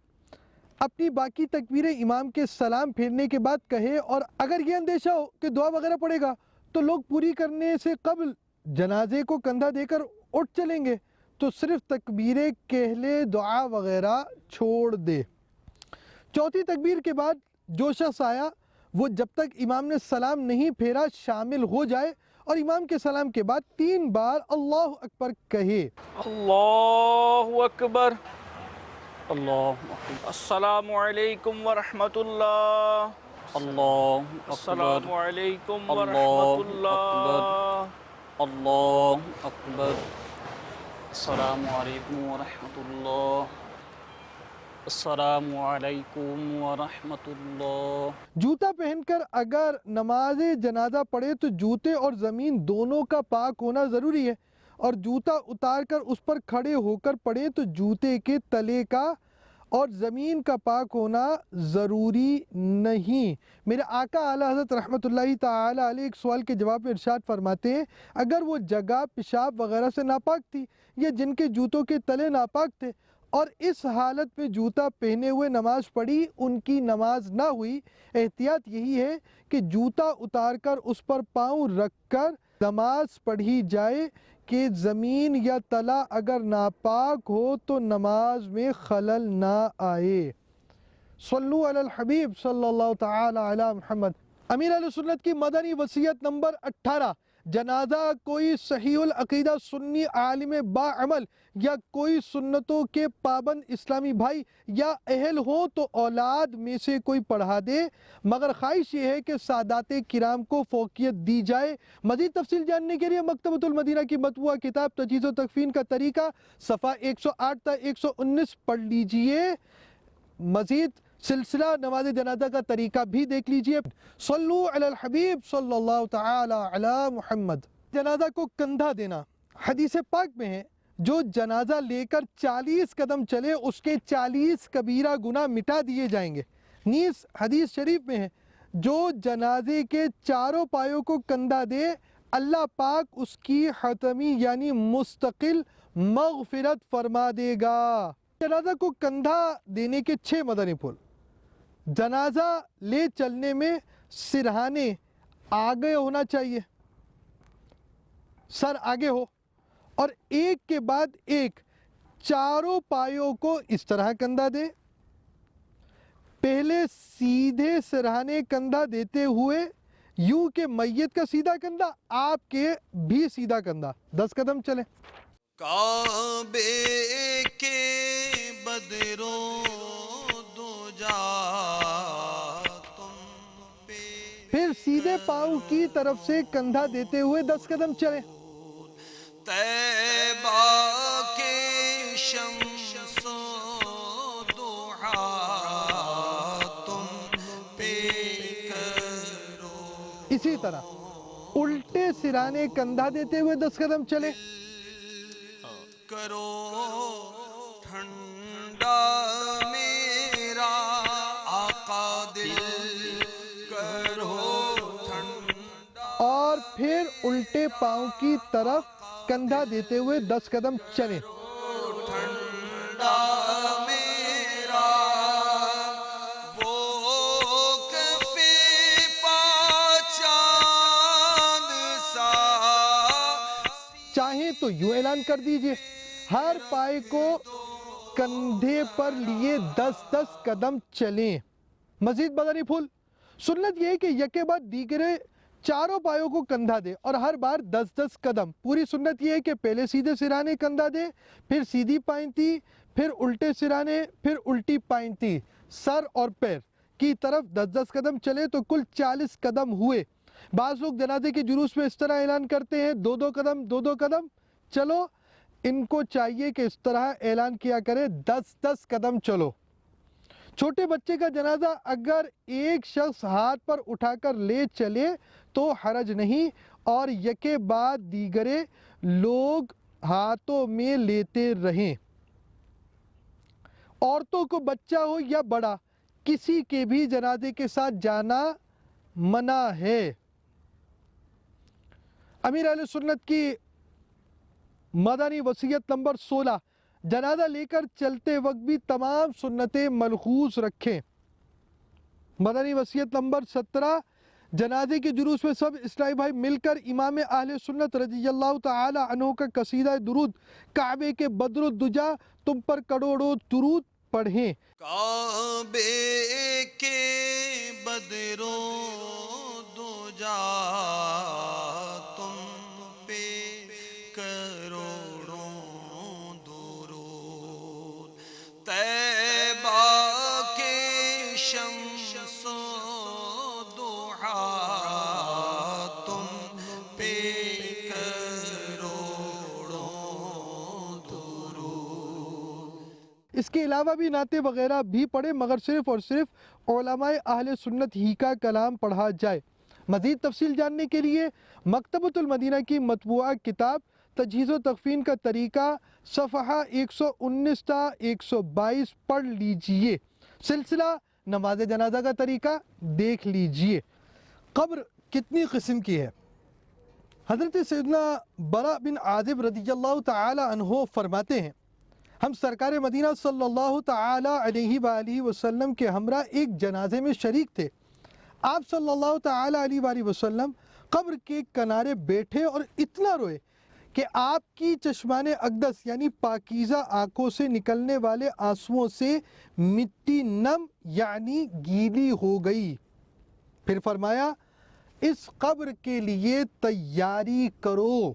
اپنی باقی تکبیریں امام کے سلام پھیرنے کے بعد کہے، اور اگر یہ اندیشہ ہو کہ دعا وغیرہ پڑے گا تو لوگ پوری کرنے سے قبل جنازے کو کندھا دے کر اٹھ چلیں گے، تو صرف تکبیریں کہہ لے، دعا وغیرہ چھوڑ دے۔ چوتھی تکبیر کے بعد جو شخص آیا وہ جب تک امام نے سلام نہیں پھیرا شامل ہو جائے، اور امام کے سلام کے بعد 3 بار اللہ اکبر کہے۔ اللہ اکبر، اللہ اکبر، السلام علیکم ورحمۃ اللہ، اللہ اکبر، السلام علیکم ورحمۃ اللہ، اللہ اکبر، السلام علیکم ورحمۃ اللہ، السلام علیکم ورحمۃ اللہ۔ جوتا پہن کر اگر نماز جنازہ پڑھے تو جوتے اور زمین دونوں کا پاک ہونا ضروری ہے، اور جوتا اتار کر اس پر کھڑے ہو کر پڑھے تو جوتے کے تلے کا اور زمین کا پاک ہونا ضروری نہیں۔ میرے آقا اعلیٰ حضرت رحمت اللہ تعالی علیہ ایک سوال کے جواب میں ارشاد فرماتے ہیں، اگر وہ جگہ پیشاب وغیرہ سے ناپاک تھی، یا جن کے جوتوں کے تلے ناپاک تھے، اور اس حالت میں جوتا پہنے ہوئے نماز پڑھی، ان کی نماز نہ ہوئی۔ احتیاط یہی ہے کہ جوتا اتار کر اس پر پاؤں رکھ کر نماز پڑھی جائے کہ زمین یا تلا اگر ناپاک ہو تو نماز میں خلل نہ آئے۔ صلو علی الحبیب صلی اللہ تعالی علی محمد۔ امیر اہل سنت کی مدنی وصیت نمبر 18، جنازہ کوئی صحیح العقیدہ سنی عالم باعمل یا کوئی سنتوں کے پابند اسلامی بھائی یا اہل ہوں تو اولاد میں سے کوئی پڑھا دے، مگر خواہش یہ ہے کہ سادات کرام کو فوقیت دی جائے۔ مزید تفصیل جاننے کے لیے مکتبۃ المدینہ کی مطبوعہ کتاب تجہیز و تکفین کا طریقہ صفحہ 108 تا 119 پڑھ لیجئے۔ مزید سلسلہ نماز جنازہ کا طریقہ بھی دیکھ لیجئے۔ صلو علی الحبیب صلی اللہ تعالی علی محمد۔ جنازہ کو کندھا دینا، حدیث پاک میں ہے، جو جنازہ لے کر 40 قدم چلے اس کے 40 کبیرہ گناہ مٹا دیے جائیں گے۔ نیز حدیث شریف میں ہے، جو جنازے کے چاروں پایوں کو کندھا دے، اللہ پاک اس کی حتمی یعنی مستقل مغفرت فرما دے گا۔ جنازہ کو کندھا دینے کے 6 مدنی پھول۔ جنازہ لے چلنے میں سرہانے آگے ہونا چاہیے، سر آگے ہو، اور ایک کے بعد ایک چاروں پایوں کو اس طرح کندھا دے۔ پہلے سیدھے سرہانے کندھا دیتے ہوئے یوں کہ میت کا سیدھا کندھا، آپ کے بھی سیدھا کندھا، 10 قدم چلیں۔ کعبے کے بدروں دو جا تم پہ، پھر سیدھے پاؤں کی طرف سے کندھا دیتے ہوئے 10 قدم چلیں۔ طیبہ کے شمس و ضحا اسی طرح الٹے سرانے کندھا دیتے ہوئے 10 قدم چلیں. کرو ٹھنڈا میرا آقا دل کرو ٹھنڈا. اور پھر الٹے پاؤں کی طرف کندھا دیتے ہوئے 10 قدم چلیں. ٹھنڈا میرا وہ کفی پا چاند سا. چاہیں تو یوں اعلان کر دیجئے ہر پائے کو کندھے پر لیے 10 قدم چلیں. مزید مدنی پھول. سنت یہ ہے کہ یکے بعد دیگرے چاروں پایوں کو کندھا دے اور ہر بار 10 قدم. پوری سنت یہ ہے کہ پہلے سیدھے سرانے کندھا دے، پھر سیدھی پائنتی، پھر الٹے سرانے، پھر الٹی پائنتی، سر اور پیر کی طرف 10 قدم چلے تو کل 40 قدم ہوئے. بعض لوگ جنازے کے جلوس میں اس طرح اعلان کرتے ہیں 2 قدم 2 قدم. چلو ان کو چاہیے کہ اس طرح اعلان کیا کرے 10 قدم چلو. چھوٹے بچے کا جنازہ اگر ایک شخص ہاتھ پر اٹھا کر لے چلے تو حرج نہیں، اور یکے بعد دیگرے لوگ ہاتھوں میں لیتے رہیں. عورتوں کو بچہ ہو یا بڑا کسی کے بھی جنازے کے ساتھ جانا منع ہے. امیر اہل سنت کی مدنی وصیت نمبر 16، جنازہ لے کر چلتے وقت بھی تمام سنتیں ملحوظ رکھیں. مدنی وصیت نمبر 17، جنازے کے جلوس میں سب اسلامی بھائی مل کر امام اہل سنت رضی اللہ تعالی عنہ کا قصیدہ درود کعبے کے بدر الدجا تم پر کروڑوں درود پڑھیں. کعبے کے بدرو دجا تم پہ کروڑوں درود. طیبہ کے شمس و ضحا تم پہ کروڑوں درود. اس کے علاوہ بھی نعتیں وغیرہ بھی پڑھیں، مگر صرف اور صرف علماء اہل سنت ہی کا کلام پڑھا جائے. مزید تفصیل جاننے کے لیے مکتبۃ المدینہ کی مطبوعہ کتاب تجہیز و تکفین کا طریقہ صفحہ 119 تا 122 پڑھ لیجئے. سلسلہ نماز جنازہ کا طریقہ دیکھ لیجئے. قبر کتنی قسم کی ہے؟ حضرت سیدنا برا بن عازب رضی اللہ تعالی عنہ فرماتے ہیں ہم سرکار مدینہ صلی اللہ تعالی علیہ وآلہ وسلم کے ہمراہ ایک جنازے میں شریک تھے. آپ صلی اللہ تعالی علیہ وآلہ وسلم قبر کے کنارے بیٹھے اور اتنا روئے کہ آپ کی چشمان اقدس یعنی پاکیزہ آنکھوں سے نکلنے والے آنسوؤں سے مٹی نم یعنی گیلی ہو گئی. پھر فرمایا اس قبر کے لیے تیاری کرو.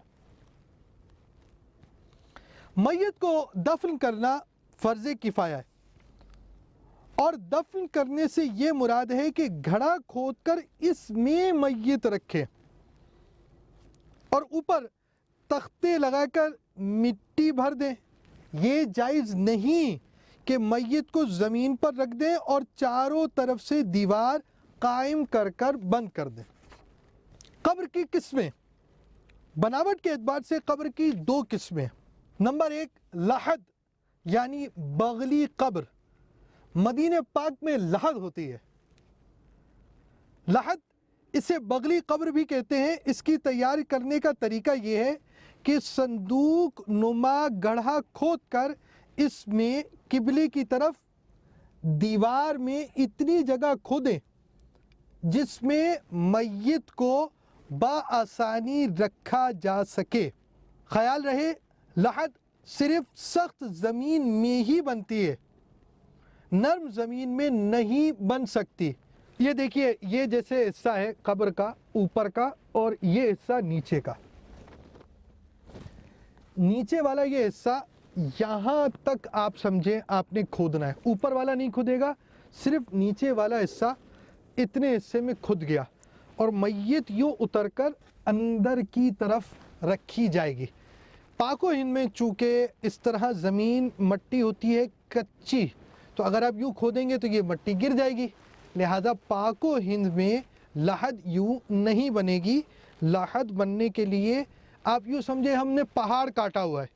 میت کو دفن کرنا فرض کفایہ ہے، اور دفن کرنے سے یہ مراد ہے کہ گھڑا کھود کر اس میں میت رکھے اور اوپر تختے لگا کر مٹی بھر دیں. یہ جائز نہیں کہ میت کو زمین پر رکھ دیں اور چاروں طرف سے دیوار قائم کر کر بند کر دیں. قبر کی قسمیں. بناوٹ کے اعتبار سے قبر کی 2 قسمیں. نمبر 1 لحد یعنی بغلی قبر. مدینہ پاک میں لحد ہوتی ہے. لحد اسے بغلی قبر بھی کہتے ہیں. اس کی تیاری کرنے کا طریقہ یہ ہے کہ صندوق نما گڑھا کھود کر اس میں قبلے کی طرف دیوار میں اتنی جگہ کھودیں جس میں میت کو بآسانی رکھا جا سکے. خیال رہے لحد صرف سخت زمین میں ہی بنتی ہے، نرم زمین میں نہیں بن سکتی. یہ دیکھیے یہ جیسے حصہ ہے قبر کا اوپر کا اور یہ حصہ نیچے کا. نیچے والا یہ حصہ یہاں تک آپ سمجھیں آپ نے کھودنا ہے. اوپر والا نہیں کھودے گا، صرف نیچے والا حصہ اتنے حصے میں کھد گیا اور میت یوں اتر کر اندر کی طرف رکھی جائے گی. پاک و ہند میں چونکہ اس طرح زمین مٹی ہوتی ہے کچی، تو اگر آپ یوں کھودیں گے تو یہ مٹی گر جائے گی. لہذا پاک و ہند میں لحد یوں نہیں بنے گی. لحد بننے کے لیے آپ یوں سمجھے ہم نے پہاڑ کاٹا ہوا ہے,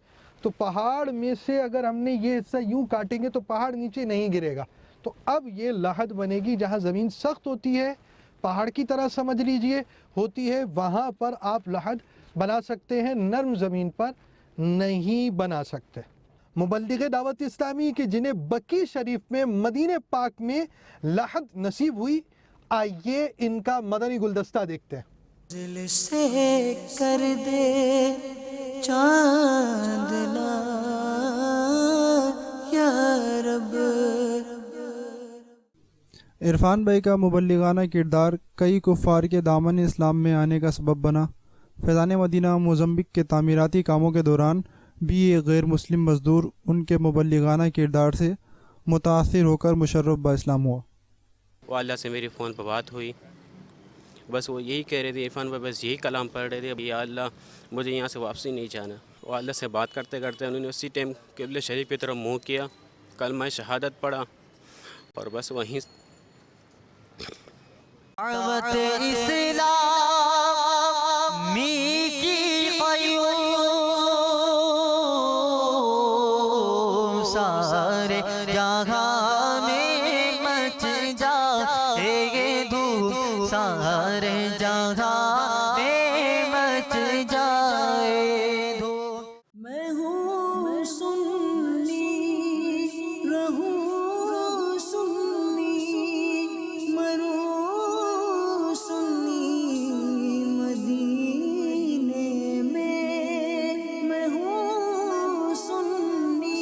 تو پہاڑ میں سے اگر ہم نے یہ حصہ یوں کاٹیں گے تو پہاڑ نیچے نہیں گرے گا. تو اب یہ لحد بنے گی جہاں زمین سخت ہوتی ہے, پہاڑ کی طرح سمجھ لیجئے ہوتی ہے, وہاں پر آپ لحد بنا سکتے ہیں, نرم زمین پر نہیں بنا سکتے. مبلغ دعوت اسلامی کے جنہیں بقی شریف میں مدینہ پاک میں لحد نصیب ہوئی, آئیے ان کا مدنی گلدستہ دیکھتے ہیں. دل سے کر دے چاندنا یا رب. عرفان بھائی کا مبلغانہ کردار کئی کفار کے دامن اسلام میں آنے کا سبب بنا. فیضان مدینہ موزمبیق کے تعمیراتی کاموں کے دوران بھی ایک غیر مسلم مزدور ان کے مبلغانہ کردار سے متاثر ہو کر مشرف با اسلام ہوا. وہ اللہ سے میری فون پر بات ہوئی, بس وہ یہی کہہ رہے تھے, عرفان بھائی بس یہی کلام پڑھ رہے تھے, یا اللہ مجھے یہاں سے واپسی نہیں جانا. وہ اللہ سے بات کرتے کرتے انہوں نے اسی ٹائم قبلہ شریف کی طرف منہ کیا, کلمہ شہادت پڑھا, اور بس وہیں دعوت اسلامی کی قیوم سارے جہاں میں مچ جائے دھوم, سارے جہاں میں مچ جائے دھوم. میں ہوں سنی رہوں سنی مروں سنی مدینے میں. میں ہوں سنی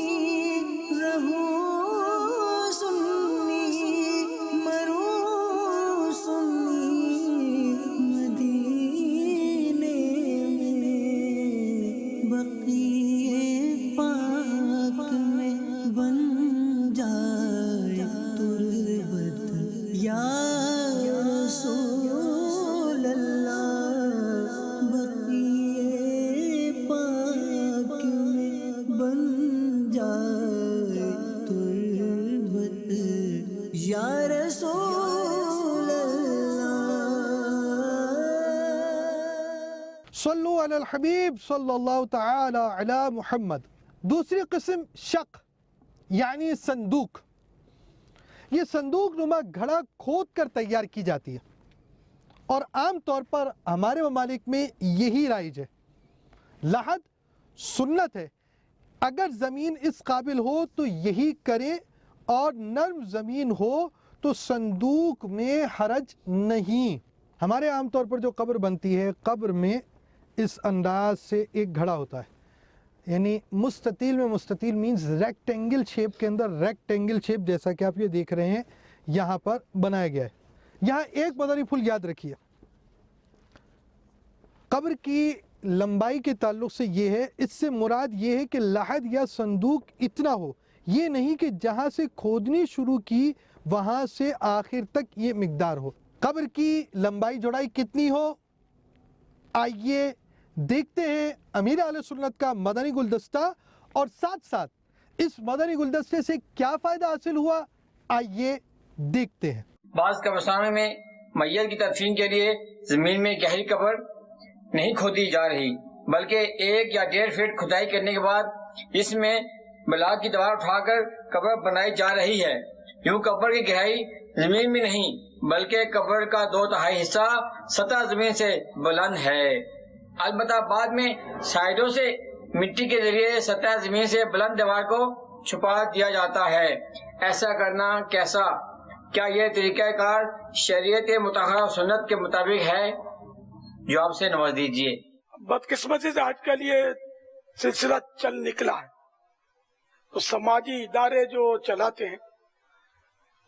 رہوں سنی مروں سنی مدینے میں. بقیے پاک میں بن جائے تربت یا رسول اللہ. بقیے پاک میں بن جائے تربت یا رسول اللہ. صلو علی الحبیب صلی اللہ تعالی علی محمد. دوسری قسم شق یعنی صندوق. یہ صندوق نما گھڑا کھود کر تیار کی جاتی ہے, اور عام طور پر ہمارے ممالک میں یہی رائج ہے. لحد سنت ہے, اگر زمین اس قابل ہو تو یہی کرے, اور نرم زمین ہو تو صندوق میں حرج نہیں. ہمارے عام طور پر جو قبر بنتی ہے, قبر میں اس انداز سے ایک گھڑا ہوتا ہے, یعنی مستطیل میں, مستطیل مینز ریکٹینگل شیپ کے اندر ریکٹینگل شیپ جیسا کہ آپ یہ دیکھ رہے ہیں یہاں پر بنایا گیا ہے. یہاں ایک مدنی پھول یاد رکھیے, قبر کی لمبائی کے تعلق سے یہ ہے, اس سے مراد یہ ہے کہ لحد یا صندوق اتنا ہو, یہ نہیں کہ جہاں سے کھودنی شروع کی وہاں سے آخر تک یہ مقدار ہو. قبر کی لمبائی جوڑائی کتنی ہو, آئیے دیکھتے ہیں امیر اہل سنت کا مدنی گلدستہ, اور ساتھ ساتھ اس مدنی گلدستے سے کیا فائدہ حاصل ہوا, آئیے دیکھتے ہیں. بعض قبرستانوں میں میت کی تدفین کے لیے زمین میں گہری قبر نہیں کھودی جا رہی, بلکہ 1 یا 1.5 فٹ کھدائی کرنے کے بعد اس میں بلاک کی دیوار اٹھا کر قبر بنائی جا رہی ہے. یوں قبر کی گہرائی زمین میں نہیں بلکہ قبر کا 2/3 حصہ سطح زمین سے بلند ہے. البتہ بعد میں سائڈوں سے مٹی کے ذریعے سطح زمین سے بلند دیوار کو چھپا دیا جاتا ہے. ایسا کرنا کیسا؟ کیا یہ طریقہ کار شریعت مطہرہ سنت کے مطابق ہے؟ جواب سے نواز دیجیے. بدقسمتی سے آج کل یہ سلسلہ چل نکلا ہے, تو سماجی ادارے جو چلاتے ہیں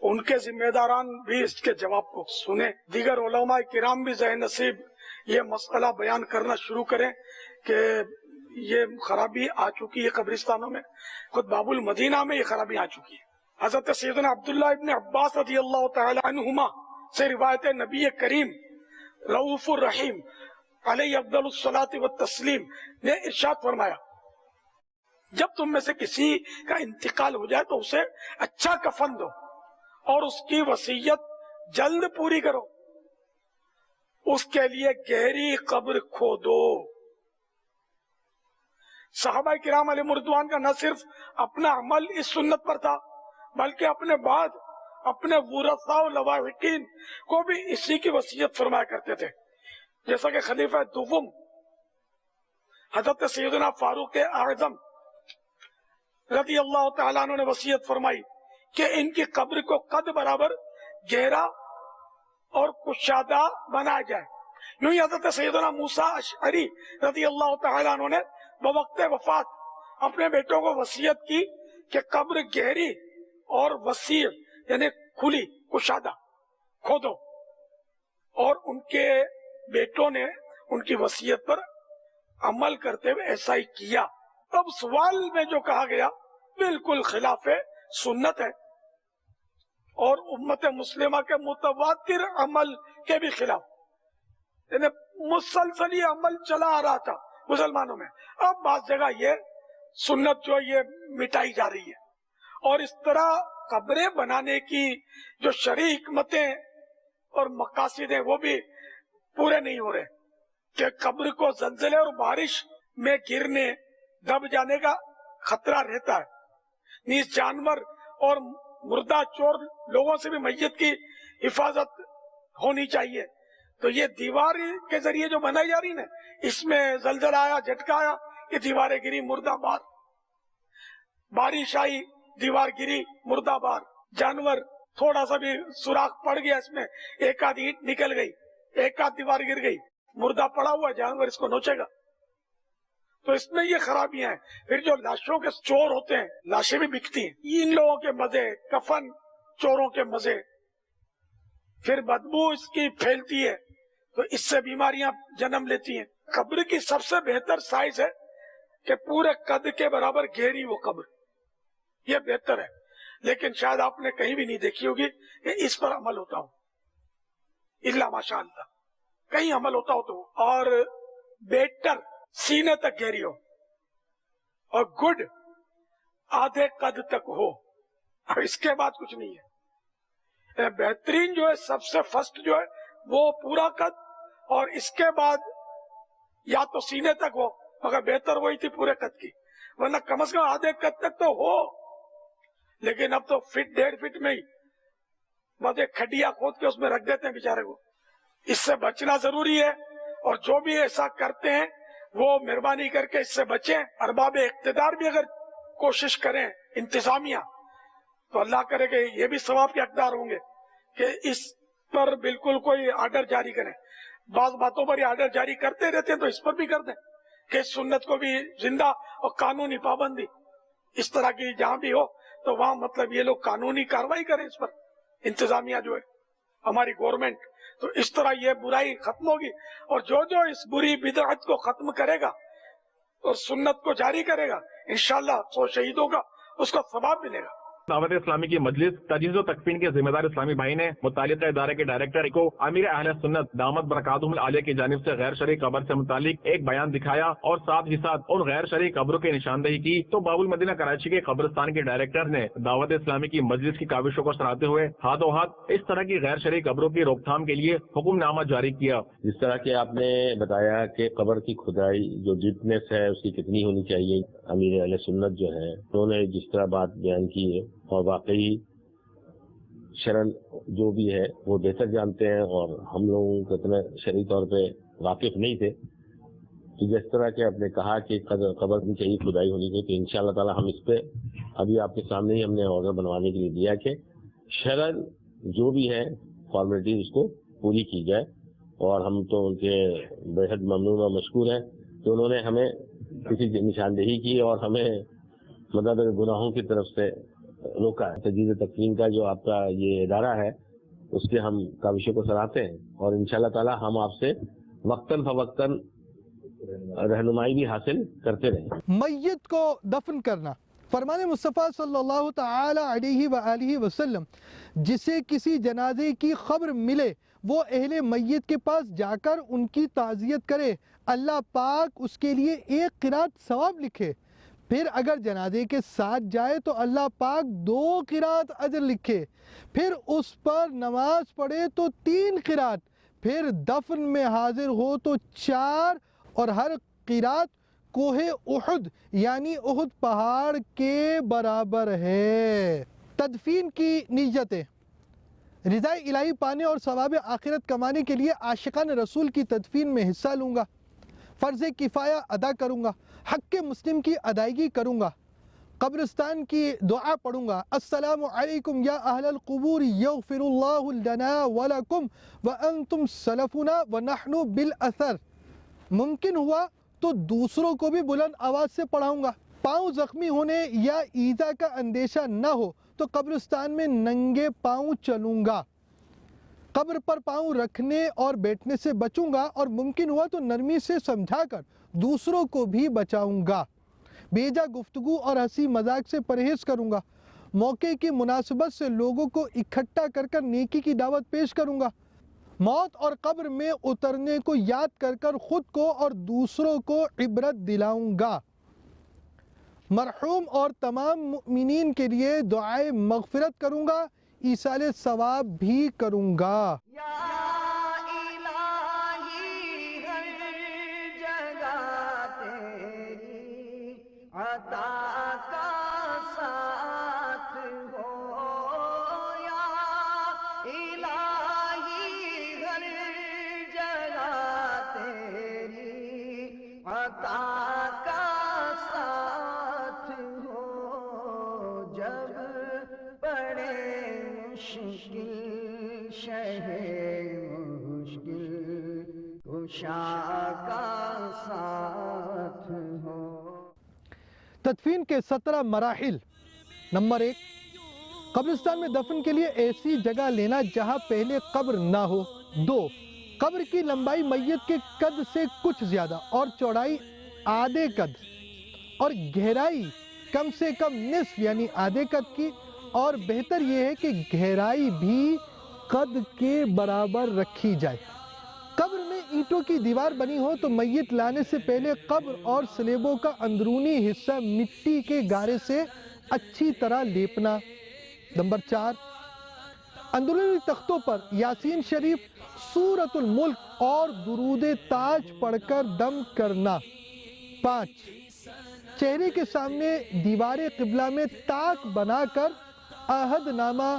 ان کے ذمہ داران بھی اس کے جواب کو سنیں. دیگر علماء کرام بھی ذہن نصیب یہ مسئلہ بیان کرنا شروع کریں کہ یہ خرابی آ چکی ہے قبرستانوں میں. خود باب المدینہ میں یہ خرابی آ چکی ہے. حضرت سیدنا عبداللہ ابن عباس رضی اللہ تعالی عنہما سے روایت نبی کریم رؤوف الرحیم علیہ افضل الصلاۃ والتسلیم نے ارشاد فرمایا, جب تم میں سے کسی کا انتقال ہو جائے تو اسے اچھا کفن دو اور اس کی وصیت جلد پوری کرو. اس کے لیے گہری قبر کھودو. صحابہ کرام علیہ مردوان کا نہ صرف اپنا عمل اس سنت پر تھا بلکہ اپنے بعد اپنے ورثاء و لواحقین کو بھی اسی کی وصیت فرمایا کرتے تھے. جیسا کہ خلیفہ دوم حضرت سیدنا فاروق اعظم رضی اللہ تعالیٰ عنہ نے وصیت فرمائی کہ ان کی قبر کو قد برابر گہرا اور کشادہ بنایا جائے. یوں ہی حضرت سیدنا موسیٰ اشعری رضی اللہ تعالیٰ عنہ نے بوقت وفات اپنے بیٹوں کو وصیت کی کہ قبر گہری اور وسیع یعنی کھلی کشادہ کھودو، اور ان کے بیٹوں نے ان کی وصیت پر عمل کرتے ہوئے ایسا ہی کیا. اب سوال میں جو کہا گیا بالکل خلاف سنت ہے اور امت مسلمہ کے متواتر عمل کے بھی خلاف، یعنی مسلسل یہ عمل چلا آ رہا تھا مسلمانوں میں. اب بعض جگہ یہ سنت جو یہ مٹائی جا رہی ہے، اور اس طرح قبریں بنانے کی جو شرعی حکمتیں اور مقاصد ہیں وہ بھی پورے نہیں ہو رہے کہ قبر کو زلزلے اور بارش میں گرنے دب جانے کا خطرہ رہتا ہے. نیز جانور اور مردہ چور لوگوں سے بھی میت کی حفاظت ہونی چاہیے. تو یہ دیوار کے ذریعے جو بنائی جا رہی نا، اس میں زلزلہ آیا، جھٹکا آیا، یہ دیواریں گری مردہ بار، بارش آئی دیوار گری مردہ بار، جانور تھوڑا سا بھی سوراخ پڑ گیا اس میں، ایک آدھ اینٹ نکل گئی، ایک آدھ دیوار گر گئی، مردہ پڑا ہوا جانور اس کو نوچے گا. تو اس میں یہ خرابیاں ہیں. پھر جو لاشوں کے چور ہوتے ہیں، لاشیں بھی بکتی ہیں، ان لوگوں کے مزے، کفن چوروں کے مزے، پھر بدبو اس کی پھیلتی ہے تو اس سے بیماریاں جنم لیتی ہیں. قبر کی سب سے بہتر سائز ہے کہ پورے قد کے برابر گہری وہ قبر، یہ بہتر ہے. لیکن شاید آپ نے کہیں بھی نہیں دیکھی ہوگی کہ اس پر عمل ہوتا ہو، الا ماشاء اللہ کہیں عمل ہوتا ہو تو. اور بیٹر سینے تک گہری ہو اور گڈ آدھے قد تک ہو، اب اس کے بعد کچھ نہیں ہے. بہترین جو ہے سب سے فرسٹ جو ہے وہ پورا قد، اور اس کے بعد یا تو سینے تک ہو، مگر بہتر وہی تھی پورے قد کی، ورنہ کم از کم آدھے قد تک تو ہو. لیکن اب تو فٹ 1.5 فٹ میں ہی بس ایک کھڈیا کھود کے اس میں رکھ دیتے ہیں بیچارے کو. اس سے بچنا ضروری ہے، اور جو بھی ایسا کرتے ہیں وہ مہربانی کر کے اس سے بچیں. ارباب اقتدار بھی اگر کوشش کریں، انتظامیہ، تو اللہ کرے کہ یہ بھی ثواب کے حقدار ہوں گے کہ اس پر بالکل کوئی آرڈر جاری کریں. بعض باتوں پر یہ آرڈر جاری کرتے رہتے ہیں تو اس پر بھی کر دیں کہ اس سنت کو بھی زندہ، اور قانونی پابندی اس طرح کی جہاں بھی ہو تو وہاں مطلب یہ لوگ قانونی کاروائی کریں اس پر، انتظامیہ جو ہے ہماری گورنمنٹ. تو اس طرح یہ برائی ختم ہوگی، اور جو جو اس بری بدعت کو ختم کرے گا اور سنت کو جاری کرے گا، انشاءاللہ 100 شہیدوں کا اس کو ثواب ملے گا. دعوت اسلامی کی مجلس تجہیز و تکفین کے ذمہ دار اسلامی بھائی نے متعلقہ ادارے کے ڈائریکٹر کو امیر اہل سنت دامت برکاتہم العالیہ کی جانب سے غیر شرعی قبر سے متعلق ایک بیان دکھایا اور ساتھ ہی ساتھ ان غیر شرعی قبروں کی نشاندہی کی. تو باب المدینہ کراچی کے قبرستان کے ڈائریکٹر نے دعوت اسلامی کی مجلس کی کاوشوں کو سراہتے ہوئے ہاتھوں ہاتھ اس طرح کی غیر شرعی قبروں کی روک تھام کے لیے حکم نامہ جاری کیا. جس طرح کہ آپ نے بتایا کہ قبر کی کھدائی جو ڈیپنیس ہے اس کی کتنی ہونی چاہیے، امیر اہل سنت جو ہے انہوں نے جس طرح بات بیان کی ہے، اور واقعی شرعن جو بھی ہے وہ بہتر جانتے ہیں، اور ہم لوگوں کو اتنا شرعی طور پہ واقف نہیں تھے. تو جس طرح کہ آپ نے کہا کہ قبر کی چاہیے کھدائی ہونی چاہیے، تو انشاءاللہ تعالی ہم اس پہ ابھی آپ کے سامنے ہی ہم نے آرڈر بنوانے کے لیے دیا کہ شرعن جو بھی ہے فارمیلٹی اس کو پوری کی جائے. اور ہم تو ان کے بے حد ممنون اور مشکور ہیں کہ انہوں نے ہمیں کسی نشاندہی کی اور ہمیں مدد گناہوں کی طرف سے روکا ہے. تجہیز تکفین کا جو آپ کا یہ ادارہ ہے اس کے ہم کاوشوں کو سراہتے ہیں، اور انشاءاللہ تعالی ہم آپ سے وقتاً فوقتاً رہنمائی بھی حاصل کرتے رہیں. میت کو دفن کرنا، فرمان مصطفیٰ صلی اللہ تعالی علیہ وآلہ وسلم، جسے کسی جنازے کی خبر ملے وہ اہل میت کے پاس جا کر ان کی تعزیت کرے، اللہ پاک اس کے لیے 1 قرات ثواب لکھے. پھر اگر جنازے کے ساتھ جائے تو اللہ پاک 2 قرات اجر لکھے. پھر اس پر نماز پڑھے تو 3 قرات، پھر دفن میں حاضر ہو تو 4 اور ہر قرات کوہ احد یعنی احد پہاڑ کے برابر ہے۔ تدفین کی نیتیں: رضا الہی پانے اور ثواب آخرت کمانے کے لیے عاشقان رسول کی تدفین میں حصہ لوں گا، فرض کفایہ ادا کروں گا، حق مسلم کی ادائیگی کروں گا، قبرستان کی دعا پڑھوں گا، السلام علیکم یا اہل القبور یغفر اللہ لنا ولکم وانتم سلفنا ونحن بالاثر۔ ممکن ہوا تو دوسروں کو بھی بلند آواز سے پڑھاؤں گا۔ پاؤں زخمی ہونے یا ایذا کا اندیشہ نہ ہو تو قبرستان میں ننگے پاؤں چلوں گا، قبر پر پاؤں رکھنے اور بیٹھنے سے بچوں گا، اور ممکن ہوا تو نرمی سے سمجھا کر دوسروں کو بھی بچاؤں گا۔ بیجا گفتگو اور ہنسی مذاق سے پرہیز کروں گا، موقع کی مناسبت سے لوگوں کو اکٹھا کر کر نیکی کی دعوت پیش کروں گا، موت اور قبر میں اترنے کو یاد کر کر خود کو اور دوسروں کو عبرت دلاؤں گا۔ مرحوم اور تمام مؤمنین کے لیے دعائے مغفرت کروں گا، ایصال ثواب بھی کروں گا۔ عطا کا ساتھ ہو یا الہی، ہر جگہ تیری عطا کا ساتھ ہو، جب پڑے مشکل شہ مشکل کشا کا ساتھ ہو۔ تدفین کے 17 مراحل۔ نمبر 1، قبرستان میں دفن کے لیے ایسی جگہ لینا جہاں پہلے قبر نہ ہو۔ 2، قبر کی لمبائی میت کے قد سے کچھ زیادہ اور چوڑائی آدھے قد اور گہرائی کم سے کم نصف یعنی آدھے قد کی، اور بہتر یہ ہے کہ گہرائی بھی قد کے برابر رکھی جائے۔ قبر میں اینٹوں کی دیوار بنی ہو تو میت لانے سے پہلے قبر اور سلیبوں کا اندرونی حصہ مٹی کے گارے سے اچھی طرح لیپنا۔ نمبر 4، اندرونی تختوں پر یاسین شریف، سورۃ الملک اور درود تاج پڑھ کر دم کرنا۔ 5، چہرے کے سامنے دیوار قبلہ میں طاق بنا کر عہد نامہ،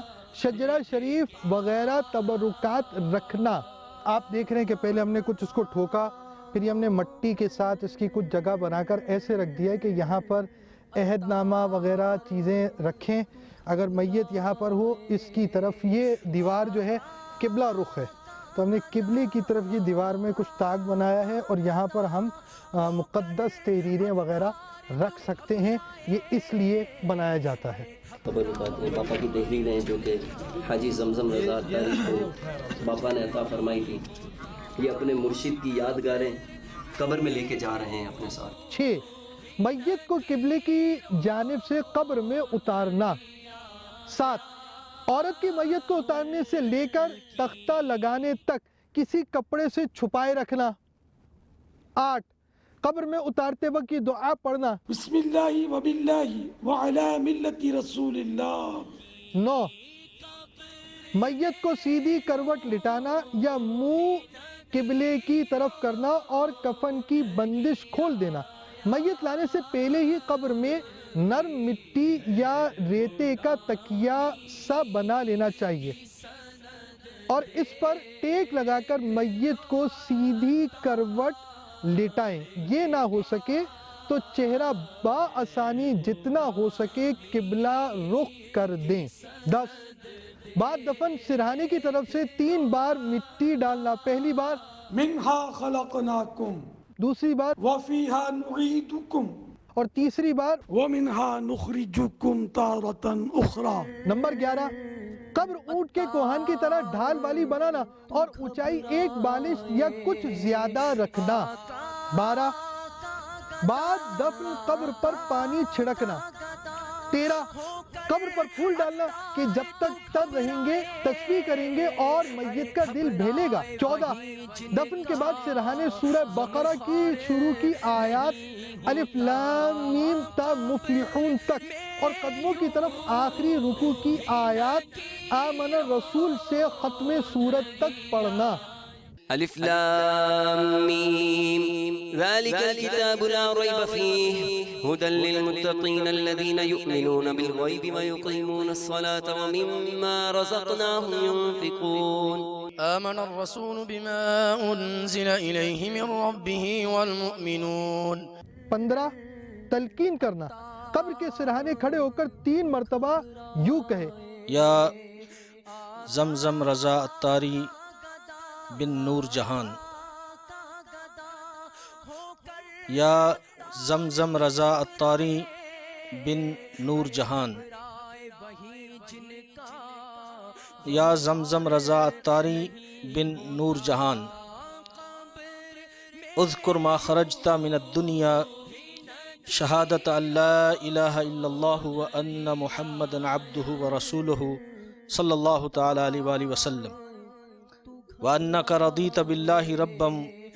شجرہ شریف وغیرہ تبرکات رکھنا۔ آپ دیکھ رہے ہیں کہ پہلے ہم نے کچھ اس کو ٹھوکا، پھر ہم نے مٹی کے ساتھ اس کی کچھ جگہ بنا کر ایسے رکھ دیا کہ یہاں پر عہد نامہ وغیرہ چیزیں رکھیں۔ اگر میت یہاں پر ہو اس کی طرف، یہ دیوار جو ہے قبلہ رخ ہے تو ہم نے قبلے کی طرف یہ دیوار میں کچھ طاق بنایا ہے، اور یہاں پر ہم مقدس تحریریں وغیرہ رکھ سکتے ہیں، یہ اس لیے بنایا جاتا ہے۔ باپا کی تحریریں جو کہ حاجی زمزم رضا تاریخ کو باپا نے عطا فرمائی تھی، یہ اپنے مرشد کی یادگاریں قبر میں لے کے جا رہے ہیں اپنے ساتھ۔ 6، میت کو قبلے کی جانب سے قبر میں اتارنا۔ 7، عورت کی میت کو اتارنے سے لے کر تختہ لگانے تک کسی کپڑے سے چھپائے رکھنا۔ 8، قبر میں اتارتے وقت کی دعا پڑھنا، بسم اللہ و باللہ وعلی ملت رسول اللہ۔ 9، میت کو سیدھی کروٹ لٹانا یا منہ قبلے کی طرف کرنا اور کفن کی بندش کھول دینا۔ میت لانے سے پہلے ہی قبر میں نرم مٹی یا ریتے کا تکیہ سا بنا لینا چاہیے اور اس پر ٹیک لگا کر میت کو سیدھی کروٹ لٹائیں۔ یہ نہ ہو سکے تو چہرہ بآسانی جتنا ہو سکے قبلہ رخ کر دیں۔ 10، بعد دفن سرہانے کی طرف سے 3 بار مٹی ڈالنا۔ پہلی بار منہا خلقناکم، دوسری بار وفیہا نعیدکم، اور تیسری بار ومنہا نخرجکم تارۃ اخری۔ نمبر 11، قبر اونٹ کے کوہان کی طرح ڈھال والی بنانا اور اونچائی 1 بالش یا کچھ زیادہ رکھنا۔ 12، بعد دفن قبر پر پانی چھڑکنا۔ 13، قبر پر پھول ڈالنا کہ جب تک تر رہیں گے تسبیح کریں گے اور میت کا دل بہلے گا۔ 14، دفن کے بعد سرہانے سورہ بقرہ کی شروع کی آیات الف لام میم تا مفلحون تک اور قدموں کی طرف آخری رکوع کی آیات آمن الرسول سے ختم سورت تک پڑھنا۔ الف لام میم ذلك الكتاب لا ريب فيه هدى للمتقين الذين يؤمنون بالغيب ويقيمون الصلاة ومما رزقناهم ينفقون آمن الرسول بما أنزل إليه من ربه والمؤمنون 15 تلقین کرنا، قبر کے سرہانے کھڑے ہو کر 3 مرتبہ یوں کہے: یا زمزم رضا عطاری بن نور جہان، یا زمزم رضا عطاری بن نور جہان، یا زمزم رضا عطاری بن نور جہان، اذکر ما خرجت من الدنیا شہادت ان لا الہ الا اللہ وان محمد عبدہ ورسولہ صلی اللہ تعالی علیہ وآلہ وسلم، وانک رضیت باللہ ربا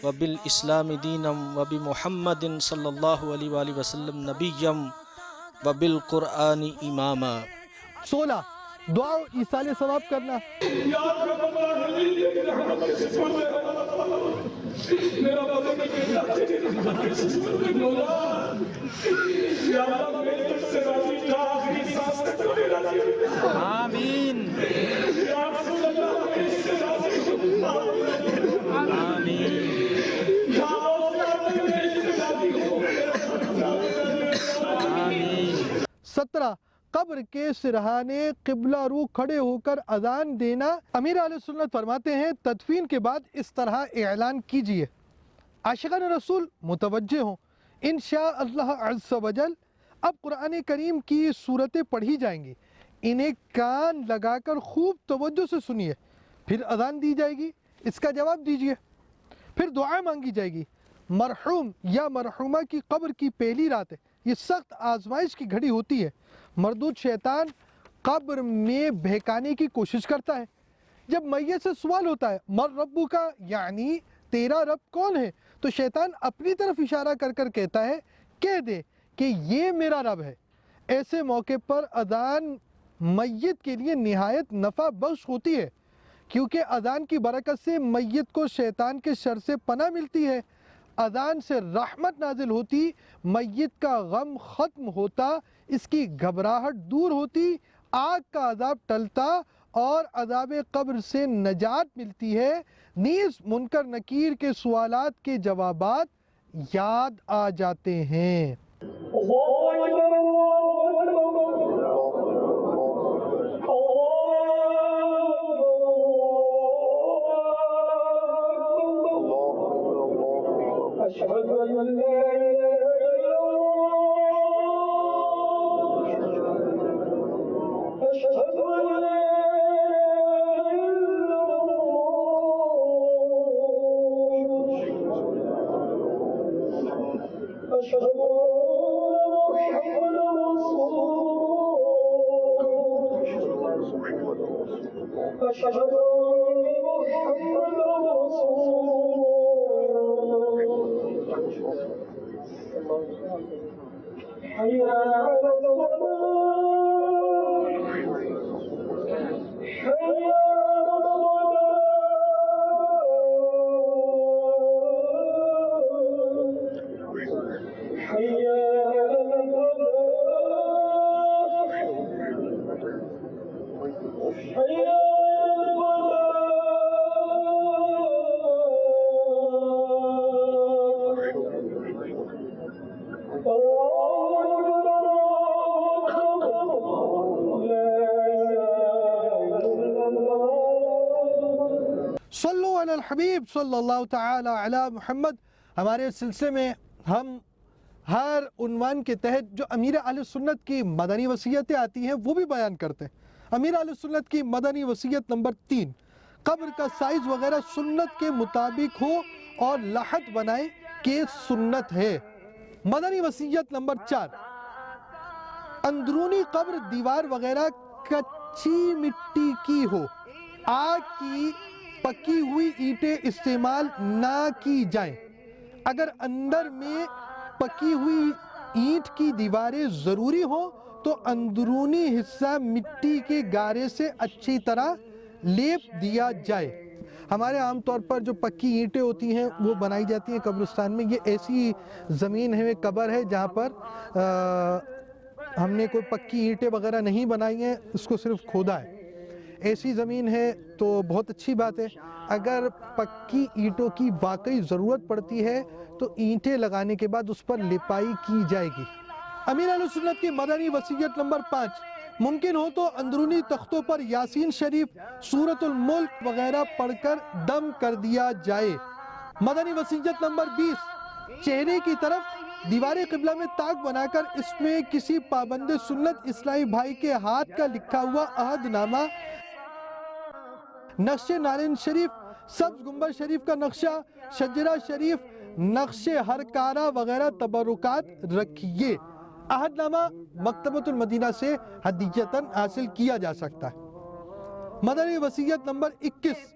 وبالاسلام دینا وبمحمد صلی اللہ علیہ وآلہ وسلم نبیا وبالقرآن اماما۔ 16 دعا و ایصال ثواب کرنا۔ آمین آمین۔ 17 قبر کے سرہانے قبلہ رو کھڑے ہو کر اذان دینا۔ امیر اہل سنت فرماتے ہیں تدفین کے بعد اس طرح اعلان کیجئے: عاشقان رسول متوجہ ہوں، انشاءاللہ عز و جل اب قرآن کریم کی صورتیں پڑھی جائیں گی، انہیں کان لگا کر خوب توجہ سے سنیے، پھر اذان دی جائے گی، اس کا جواب دیجئے، پھر دعا مانگی جائے گی۔ مرحوم یا مرحومہ کی قبر کی پہلی رات ہے، یہ سخت آزمائش کی گھڑی ہوتی ہے۔ مردود شیطان قبر میں بہکانے کی کوشش کرتا ہے۔ جب میت سے سوال ہوتا ہے مر ربو کا، یعنی تیرا رب کون ہے، تو شیطان اپنی طرف اشارہ کر کر کہتا ہے کہہ دے کہ یہ میرا رب ہے۔ ایسے موقع پر اذان میت کے لیے نہایت نفع بخش ہوتی ہے، کیونکہ اذان کی برکت سے میت کو شیطان کے شر سے پناہ ملتی ہے، اذان سے رحمت نازل ہوتی، میت کا غم ختم ہوتا، اس کی گھبراہٹ دور ہوتی، آگ کا عذاب ٹلتا اور عذاب قبر سے نجات ملتی ہے، نیز منکر نکیر کے سوالات کے جوابات یاد آ جاتے ہیں۔ صلو علی الحبیب صلی اللہ تعالی علی محمد۔ ہمارے سلسلے میں ہم ہر عنوان کے تحت جو امیر اہل سنت کی مدنی وصیتیں آتی ہیں وہ بھی بیان کرتے ہیں۔ امیر اہل سنت کی مدنی وصیت نمبر 3، قبر کا سائز وغیرہ سنت کے مطابق ہو اور لاحت بنائے کہ سنت ہے۔ مدنی وصیت نمبر 4، اندرونی قبر دیوار وغیرہ کچی مٹی کی ہو، آگ کی پکی ہوئی اینٹیں استعمال نہ کی جائیں۔ اگر اندر میں پکی ہوئی اینٹ کی دیواریں ضروری ہوں تو اندرونی حصہ مٹی کے گارے سے اچھی طرح لیپ دیا جائے۔ ہمارے عام طور پر جو پکی اینٹیں ہوتی ہیں وہ بنائی جاتی ہیں قبرستان میں. یہ ایسی زمین ہے, قبر ہے جہاں پر ہم نے کوئی پکی اینٹیں وغیرہ نہیں بنائی ہیں, اس کو صرف کھودا ہے. ایسی زمین ہے تو بہت اچھی بات ہے. اگر پکی اینٹوں کی واقعی ضرورت پڑتی ہے تو اینٹیں لگانے کے بعد اس پر لپائی کی جائے گی. امیر اہل سنت کی مدنی وصیت نمبر 5, ممکن ہو تو اندرونی تختوں پر یاسین شریف, سورۃ الملک وغیرہ پڑھ کر دم کر دیا جائے. مدنی وصیت نمبر 20, چہرے کی طرف دیوار قبلہ میں تاک بنا کر اس میں کسی پابند سنت اسلامی بھائی کے ہاتھ کا لکھا ہوا عہد نامہ, نقش نارین شریف, سبز گنبد شریف کا نقشہ, شجرہ شریف, نقش ہرکارہ وغیرہ تبرکات رکھیے. عہد نامہ مکتبۃ المدینہ سے ہدیتاً حاصل کیا جا سکتا ہے. مدنی وصیت نمبر 21,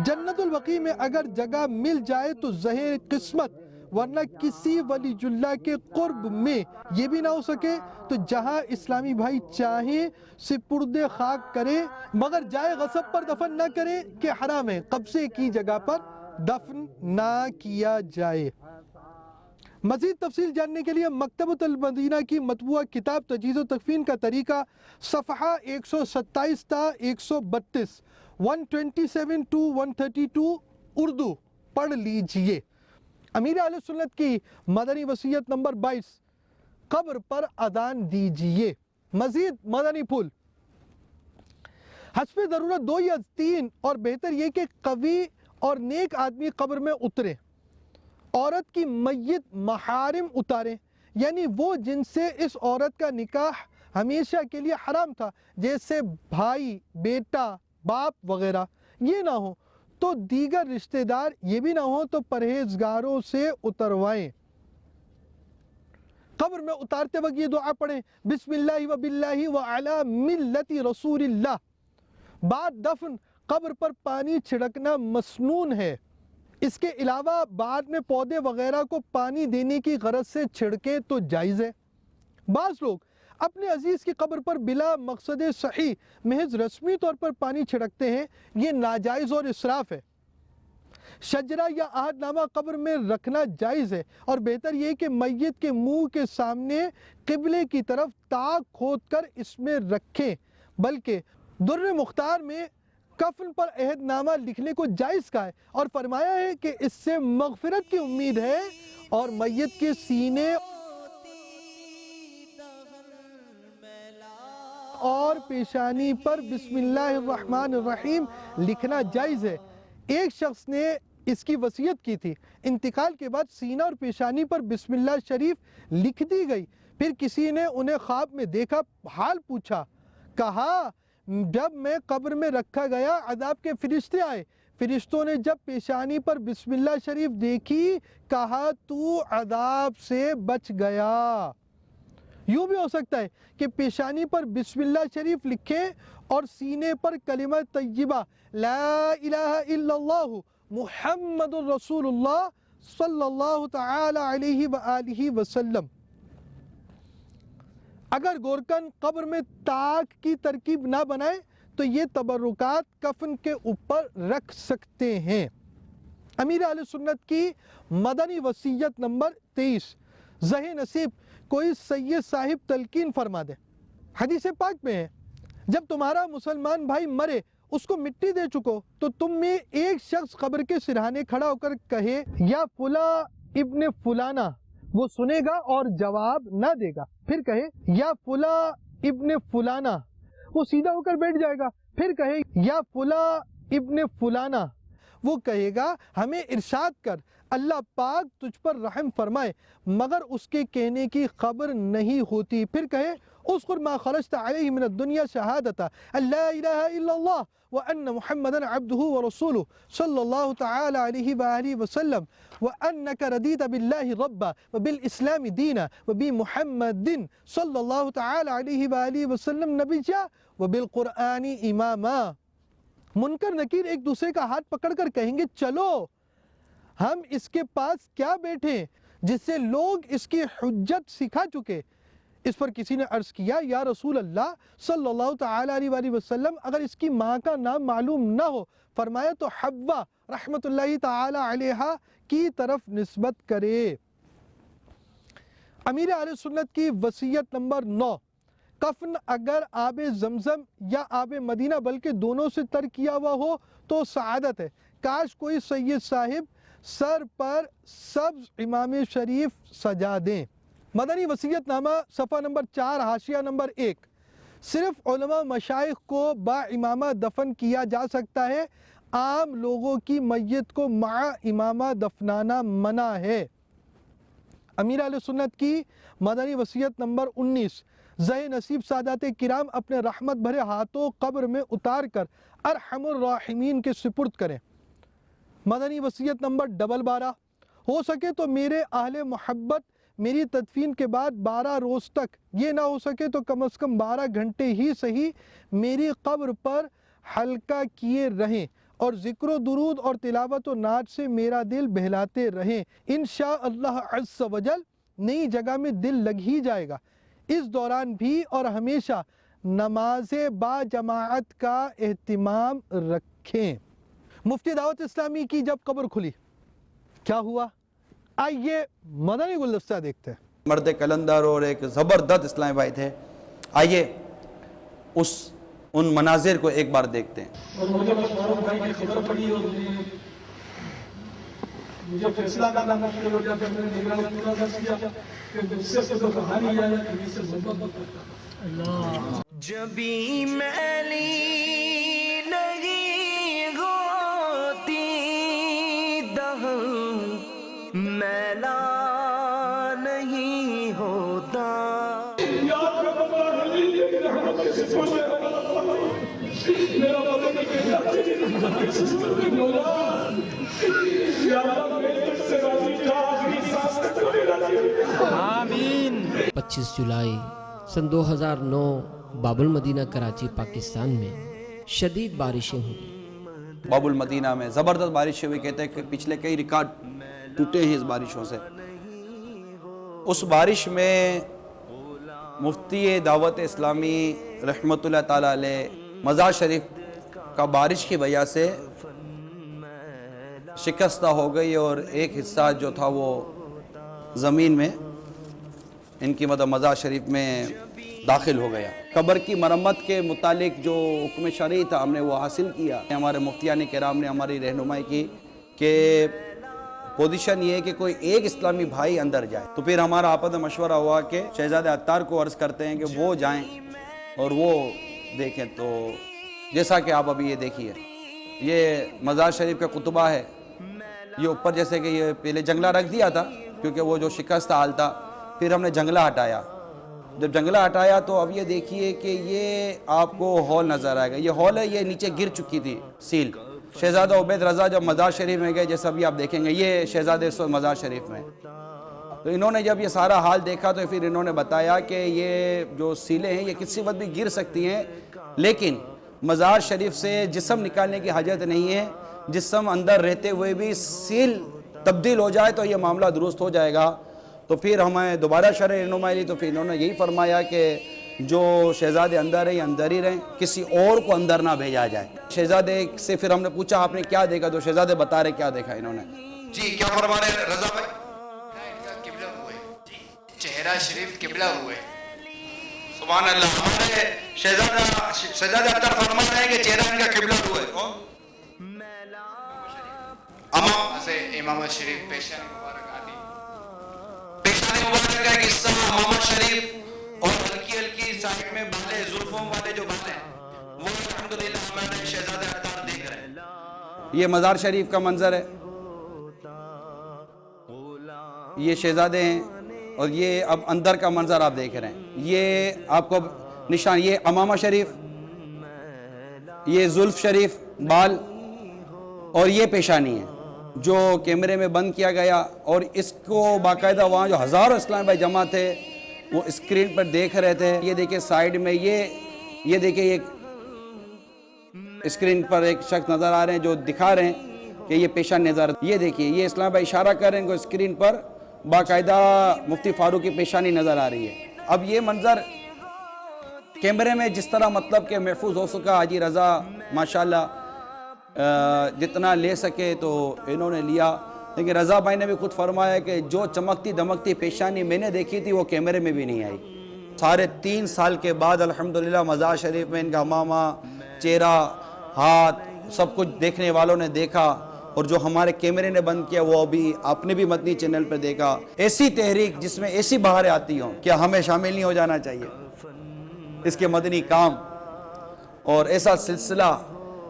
جنت البقیع میں اگر جگہ مل جائے تو زہر قسمت, ورنہ کسی ولی اللہ کے قرب میں یہ بھی نہ ہو سکے تو جہاں اسلامی بھائی چاہیں سپرد خاک کرے, مگر جائے غصب پر دفن نہ کرے کہ حرام ہے, قبضے کی جگہ پر دفن نہ کیا جائے. مزید تفصیل جاننے کے لیے مکتبۃ المدینہ کی مطبوعہ کتاب تجہیز و تکفین کا طریقہ صفحہ 127 تا 132, 127 to 132 اردو پڑھ لیجئے. امیر اہل سنت کی مدنی وصیت نمبر 22, قبر پر اذان دیجئے. مزید مدنی پھول حسب ضرورت 2 یا 3, اور بہتر یہ کہ قوی اور نیک آدمی قبر میں اترے. عورت کی میت محارم اتاریں, یعنی وہ جن سے اس عورت کا نکاح ہمیشہ کے لیے حرام تھا, جیسے بھائی, بیٹا, باپ وغیرہ. یہ نہ ہو تو دیگر رشتہ دار, یہ بھی نہ ہو تو پرہیزگاروں سے اتروائیں. قبر میں اتارتے وقت یہ دعا پڑھیں, بسم اللہ و باللہ و علی ملت رسول اللہ. بعد دفن قبر پر پانی چھڑکنا مسنون ہے. اس کے علاوہ بعد میں پودے وغیرہ کو پانی دینے کی غرض سے چھڑکے تو جائز ہے. بعض لوگ اپنے عزیز کی قبر پر بلا مقصد صحیح محض رسمی طور پر پانی چھڑکتے ہیں, یہ ناجائز اور اسراف ہے. شجرہ یا عہد نامہ قبر میں رکھنا جائز ہے, اور بہتر یہ کہ میت کے منہ کے سامنے قبلے کی طرف تاک کھود کر اس میں رکھیں. بلکہ در مختار میں کفن پر عہد نامہ لکھنے کو جائز کہا ہے, اور فرمایا ہے کہ اس سے مغفرت کی امید ہے, اور میت کے سینے اور پیشانی پر بسم اللہ الرحمن الرحیم لکھنا جائز ہے. ایک شخص نے اس کی وصیت کی تھی, انتقال کے بعد سینہ اور پیشانی پر بسم اللہ شریف لکھ دی گئی. پھر کسی نے انہیں خواب میں دیکھا, حال پوچھا, کہا جب میں قبر میں رکھا گیا عذاب کے فرشتے آئے. فرشتوں نے جب پیشانی پر بسم اللہ شریف دیکھی, کہا تو عذاب سے بچ گیا. یوں بھی ہو سکتا ہے کہ پیشانی پر بسم اللہ شریف لکھیں اور سینے پر کلمہ طیبہ لا الہ الا اللہ محمد رسول اللہ صلی اللہ تعالی علیہ وآلہ وسلم. اگر گورکن قبر میں تاک کی ترکیب نہ بنائے تو یہ تبرکات کفن کے اوپر رکھ سکتے ہیں. امیر اہل سنت کی مدنی وصیت نمبر 23, زہ نصیب کوئی سید صاحب تلقین فرما دے. حدیث پاک میں ہے, جب تمہارا مسلمان بھائی مرے, اس کو مٹی دے چکو, تو تم میں ایک شخص قبر کے سرہانے کھڑا ہو کر کہے یا فلاں ابن فلانا, وہ سنے گا اور جواب نہ دے گا. پھر کہے یا فلاں ابن فلانا, وہ سیدھا ہو کر بیٹھ جائے گا. پھر کہے یا فلاں ابن فلانا, وہ کہے گا ہمیں ارشاد کر, اللہ پاک تجھ پر رحم فرمائے, مگر اس کے کہنے کی خبر نہیں ہوتی. پھر کہے اذکر ما خرجت علیہ من الدنیا شہادتا لا الہ الا اللہ وان محمدا عبدہ ورسولہ صلی اللہ تعالی علیہ وآلہ وسلم وانک ردیت باللہ ربا وبالاسلام دینا وبمحمد صلی اللہ تعالی علیہ وآلہ وسلم نبیا وبالقرآن اماما. منکر نکیر ایک دوسرے کا ہاتھ پکڑ کر کہیں گے چلو ہم اس کے پاس کیا بیٹھیں جس سے لوگ اس کی حجت سکھا چکے. اس پر کسی نے عرض کیا یا رسول اللہ صلی اللہ تعالی علیہ وآلہ وسلم, اگر اس کی ماں کا نام معلوم نہ ہو, فرمایا تو حوا رحمت اللہ تعالی علیہ کی طرف نسبت کرے۔ امیر اہل سنت کی وصیت نمبر 9، کفن اگر آب زمزم یا آب مدینہ بلکہ دونوں سے تر کیا ہوا ہو تو سعادت ہے، کاش کوئی سید صاحب سر پر سبز امام شریف سجا دیں۔ مدنی وصیت نامہ صفحہ نمبر 4 حاشیہ نمبر 1، صرف علماء مشائخ کو با امامہ دفن کیا جا سکتا ہے، عام لوگوں کی میت کو مع امامہ دفنانا منع ہے۔ امیر اہل سنت کی مدنی وصیت نمبر 19، زہ نصیب سادات کرام اپنے رحمت بھرے ہاتھوں قبر میں اتار کر ارحم الراحمین کے سپرد کریں۔ مدنی وصیت نمبر 12، ہو سکے تو میرے اہل محبت میری تدفین کے بعد 12 روز تک، یہ نہ ہو سکے تو کم از کم 12 گھنٹے ہی صحیح میری قبر پر حلقہ کیے رہیں اور ذکر و درود اور تلاوت و نعت سے میرا دل بہلاتے رہیں، انشاءاللہ عز و جل نئی جگہ میں دل لگ ہی جائے گا۔ اس دوران بھی اور ہمیشہ نماز با جماعت کا اہتمام رکھیں۔ مفتی دعوت اسلامی کی جب قبر کھلی کیا ہوا؟ آئیے مدنی گلدستہ دیکھتے ہیں۔ مرد کلندر اور ایک زبردست اسلامی بھائی تھے، آئیے ان مناظر کو ایک بار دیکھتے ہیں۔ اور مجھے بس فاروق بھائی کی خبر پڑی اور مجھے فیصلہ کرنا مشکل ہو گیا کہ میں نے نگران پورا کر دیا کہ غصے سے تو کہا نہیں جائے کہ اس سے محبت کرتا۔ جبھی میلی نہیں ہوتی دہن میلا نہیں ہوتا۔ آمین۔ 25 جولائی سن 2009 باب المدینہ کراچی پاکستان میں شدید بارشیں ہوئی۔ باب المدینہ میں زبردست بارشیں ہوئی، کہتے ہیں کہ پچھلے کئی ریکارڈ ٹوٹے ہیں اس بارشوں سے۔ اس بارش میں مفتی دعوت اسلامی رحمت اللہ تعالیٰ علیہ مزار شریف کا بارش کی وجہ سے شکستہ ہو گئی اور ایک حصہ جو تھا وہ زمین میں ان کی مزار شریف میں داخل ہو گیا۔ قبر کی مرمت کے متعلق جو حکم شرعی تھا ہم نے وہ حاصل کیا۔ ہمارے مفتیان کرام نے ہماری رہنمائی کی کہ پوزیشن یہ ہے کہ کوئی ایک اسلامی بھائی اندر جائے، تو پھر ہمارا آپس میں مشورہ ہوا کہ شہزادہ عطار کو عرض کرتے ہیں کہ وہ جائیں اور وہ دیکھیں۔ تو جیسا کہ آپ ابھی یہ دیکھیے، یہ مزار شریف کا کتبہ ہے، یہ اوپر جیسے کہ یہ پہلے جنگلہ رکھ دیا تھا کیونکہ وہ جو شکست حال تھا، پھر ہم نے جنگلہ ہٹایا۔ جب جنگلہ ہٹایا تو اب یہ دیکھیے کہ یہ آپ کو ہال نظر آئے گا، یہ ہال ہے، یہ نیچے گر چکی تھی سیل۔ شہزادہ عبید رضا جب مزار شریف میں گئے، جیسا بھی آپ دیکھیں گے، یہ شہزادے مزار شریف میں، تو انہوں نے جب یہ سارا حال دیکھا تو پھر انہوں نے بتایا کہ یہ جو سیلیں ہیں یہ کسی وقت بھی گر سکتی ہیں، لیکن مزار شریف سے جسم نکالنے کی حاجت نہیں ہے، جسم اندر رہتے ہوئے بھی سیل تبدیل ہو جائے تو یہ معاملہ درست ہو جائے گا۔ تو پھر ہمیں دوبارہ شرعی رہنمائی لی تو پھر انہوں نے یہی فرمایا کہ جو شہزادے اندر ہے یہ اندر ہی رہیں، کسی اور کو اندر نہ بھیجا جائے۔ شہزادے سے پھر ہم نے پوچھا آپ نے کیا دیکھا، تو شہزادے بتا رہے کیا دیکھا انہوں نے۔ جی کیا فرما رہے رضا بھائی؟ قبلہ ہوئے، چہرہ شریف قبلہ ہوئے۔ سبحان اللہ۔ ہمارے شہزادہ عطار فرما رہے ہیں کہ چہرہ ان کا قبلہ ہوئے۔ امام سے امام شریف پیشانی مبارک آتی، پیشانی مبارک کا ایک حصہ امام شریف اور ہلکی ہلکی سائڈ میں بالے زلفوں والے جو بالے ہیں وہ الحمدللہ ہمارے شہزادہ عطار دیکھ رہے ہیں۔ یہ مزار شریف کا منظر ہے، یہ شہزادے ہیں، اور یہ اب اندر کا منظر آپ دیکھ رہے ہیں۔ یہ آپ کو نشان، یہ امامہ شریف، یہ زلف شریف بال، اور یہ پیشانی ہے جو کیمرے میں بند کیا گیا، اور اس کو باقاعدہ وہاں جو ہزاروں اسلام بھائی جمع تھے وہ اسکرین پر دیکھ رہے تھے۔ یہ دیکھیں سائیڈ میں یہ دیکھیں، یہ اسکرین پر ایک شخص نظر آ رہے ہیں جو دکھا رہے ہیں کہ یہ پیشانی نظر، یہ دیکھیے یہ اسلام بھائی اشارہ کر رہے ہیں کہ اسکرین پر باقاعدہ مفتی فاروق کی پیشانی نظر آ رہی ہے۔ اب یہ منظر کیمرے میں جس طرح مطلب کہ محفوظ ہو سکا، حاجی رضا ماشاءاللہ جتنا لے سکے تو انہوں نے لیا، لیکن رضا بھائی نے بھی خود فرمایا کہ جو چمکتی دمکتی پیشانی میں نے دیکھی تھی وہ کیمرے میں بھی نہیں آئی۔ 3.5 سال کے بعد الحمدللہ مزار شریف میں ان کا امامہ، چہرہ، ہاتھ، سب کچھ دیکھنے والوں نے دیکھا، اور جو ہمارے کیمرے نے بند کیا وہ ابھی آپ نے بھی مدنی چینل پہ دیکھا۔ ایسی تحریک جس میں ایسی بہاریں آتی ہوں، کیا ہمیں شامل نہیں ہو جانا چاہیے اس کے مدنی کام؟ اور ایسا سلسلہ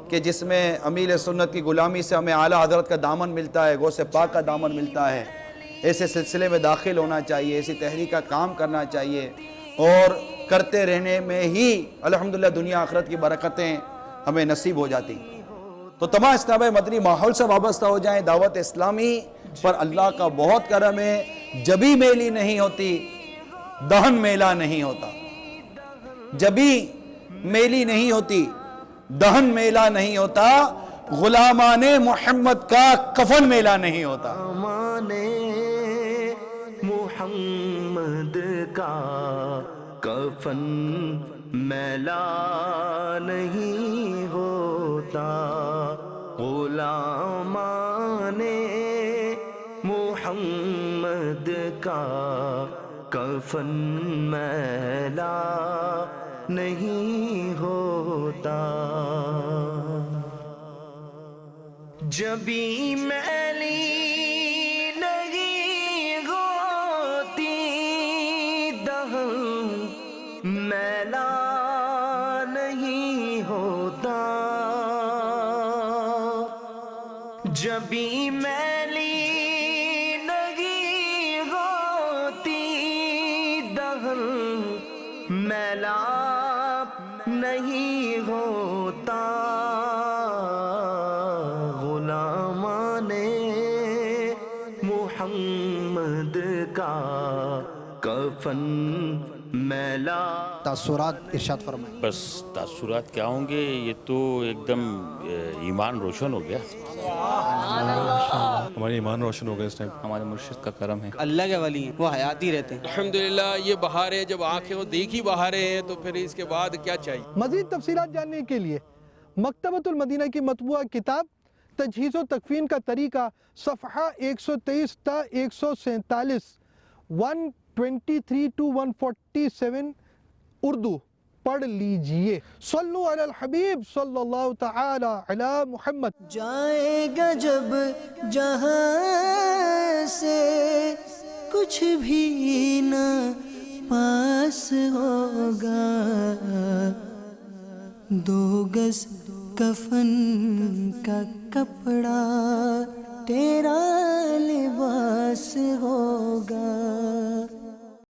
کہ جس میں امیر سنت کی غلامی سے ہمیں اعلیٰ حضرت کا دامن ملتا ہے، غوث پاک کا دامن ملتا ہے، ایسے سلسلے میں داخل ہونا چاہیے، ایسی تحریک کا کام کرنا چاہیے، اور کرتے رہنے میں ہی الحمدللہ دنیا آخرت کی برکتیں ہمیں نصیب ہو جاتی۔ تو تمام اسلام مدنی ماحول سے وابستہ ہو جائیں۔ دعوت اسلامی پر اللہ کا بہت کرم ہے، جبی میلی نہیں ہوتی، دہن میلا نہیں ہوتا۔ جبی میلی نہیں ہوتی، دہن میلا نہیں ہوتا، غلامان محمد کا کفن میلا نہیں ہوتا۔ محمد کا کفن میلا نہیں ہوتا، غلامان محمد کا کفن میلا نہیں ہوتا۔ جبھی میلی نہیں ہوتی، دہن میلا نہیں ہوتا۔ جبھی میلی نہیں ہوتی، دہن میلا نہیں ہوتا، غلامان محمد کا کفن میلا۔ تاثرات ارشاد فرمائیں۔ بس تاثرات کیا ہوں گے، یہ تو ایک دم ایمان روشن ہو گیا۔ ہماری ایمان روشن ہو گیا اس ٹائم، ہمارے مرشد کا کرم ہے۔ اللہ کے ولی ہیں، وہ حیاتی رہتے ہیں۔ الحمدللہ یہ بہاریں جب آنکھیں وہ دیکھی بہاریں ہیں تو پھر اس کے بعد کیا چاہیے؟ مزید تفصیلات جاننے کے لیے مکتبۃ المدینہ کی مطبوعہ کتاب تجہیز و تکفین کا طریقہ صفحہ 123 تا 147 123 to 147 اردو پڑھ لیجئے۔ صلو علی الحبیب صلی اللہ تعالی علی محمد۔ جائے گا جب جہاں سے کچھ بھی نہ پاس ہوگا، 2 گز کفن کا کپڑا تیرا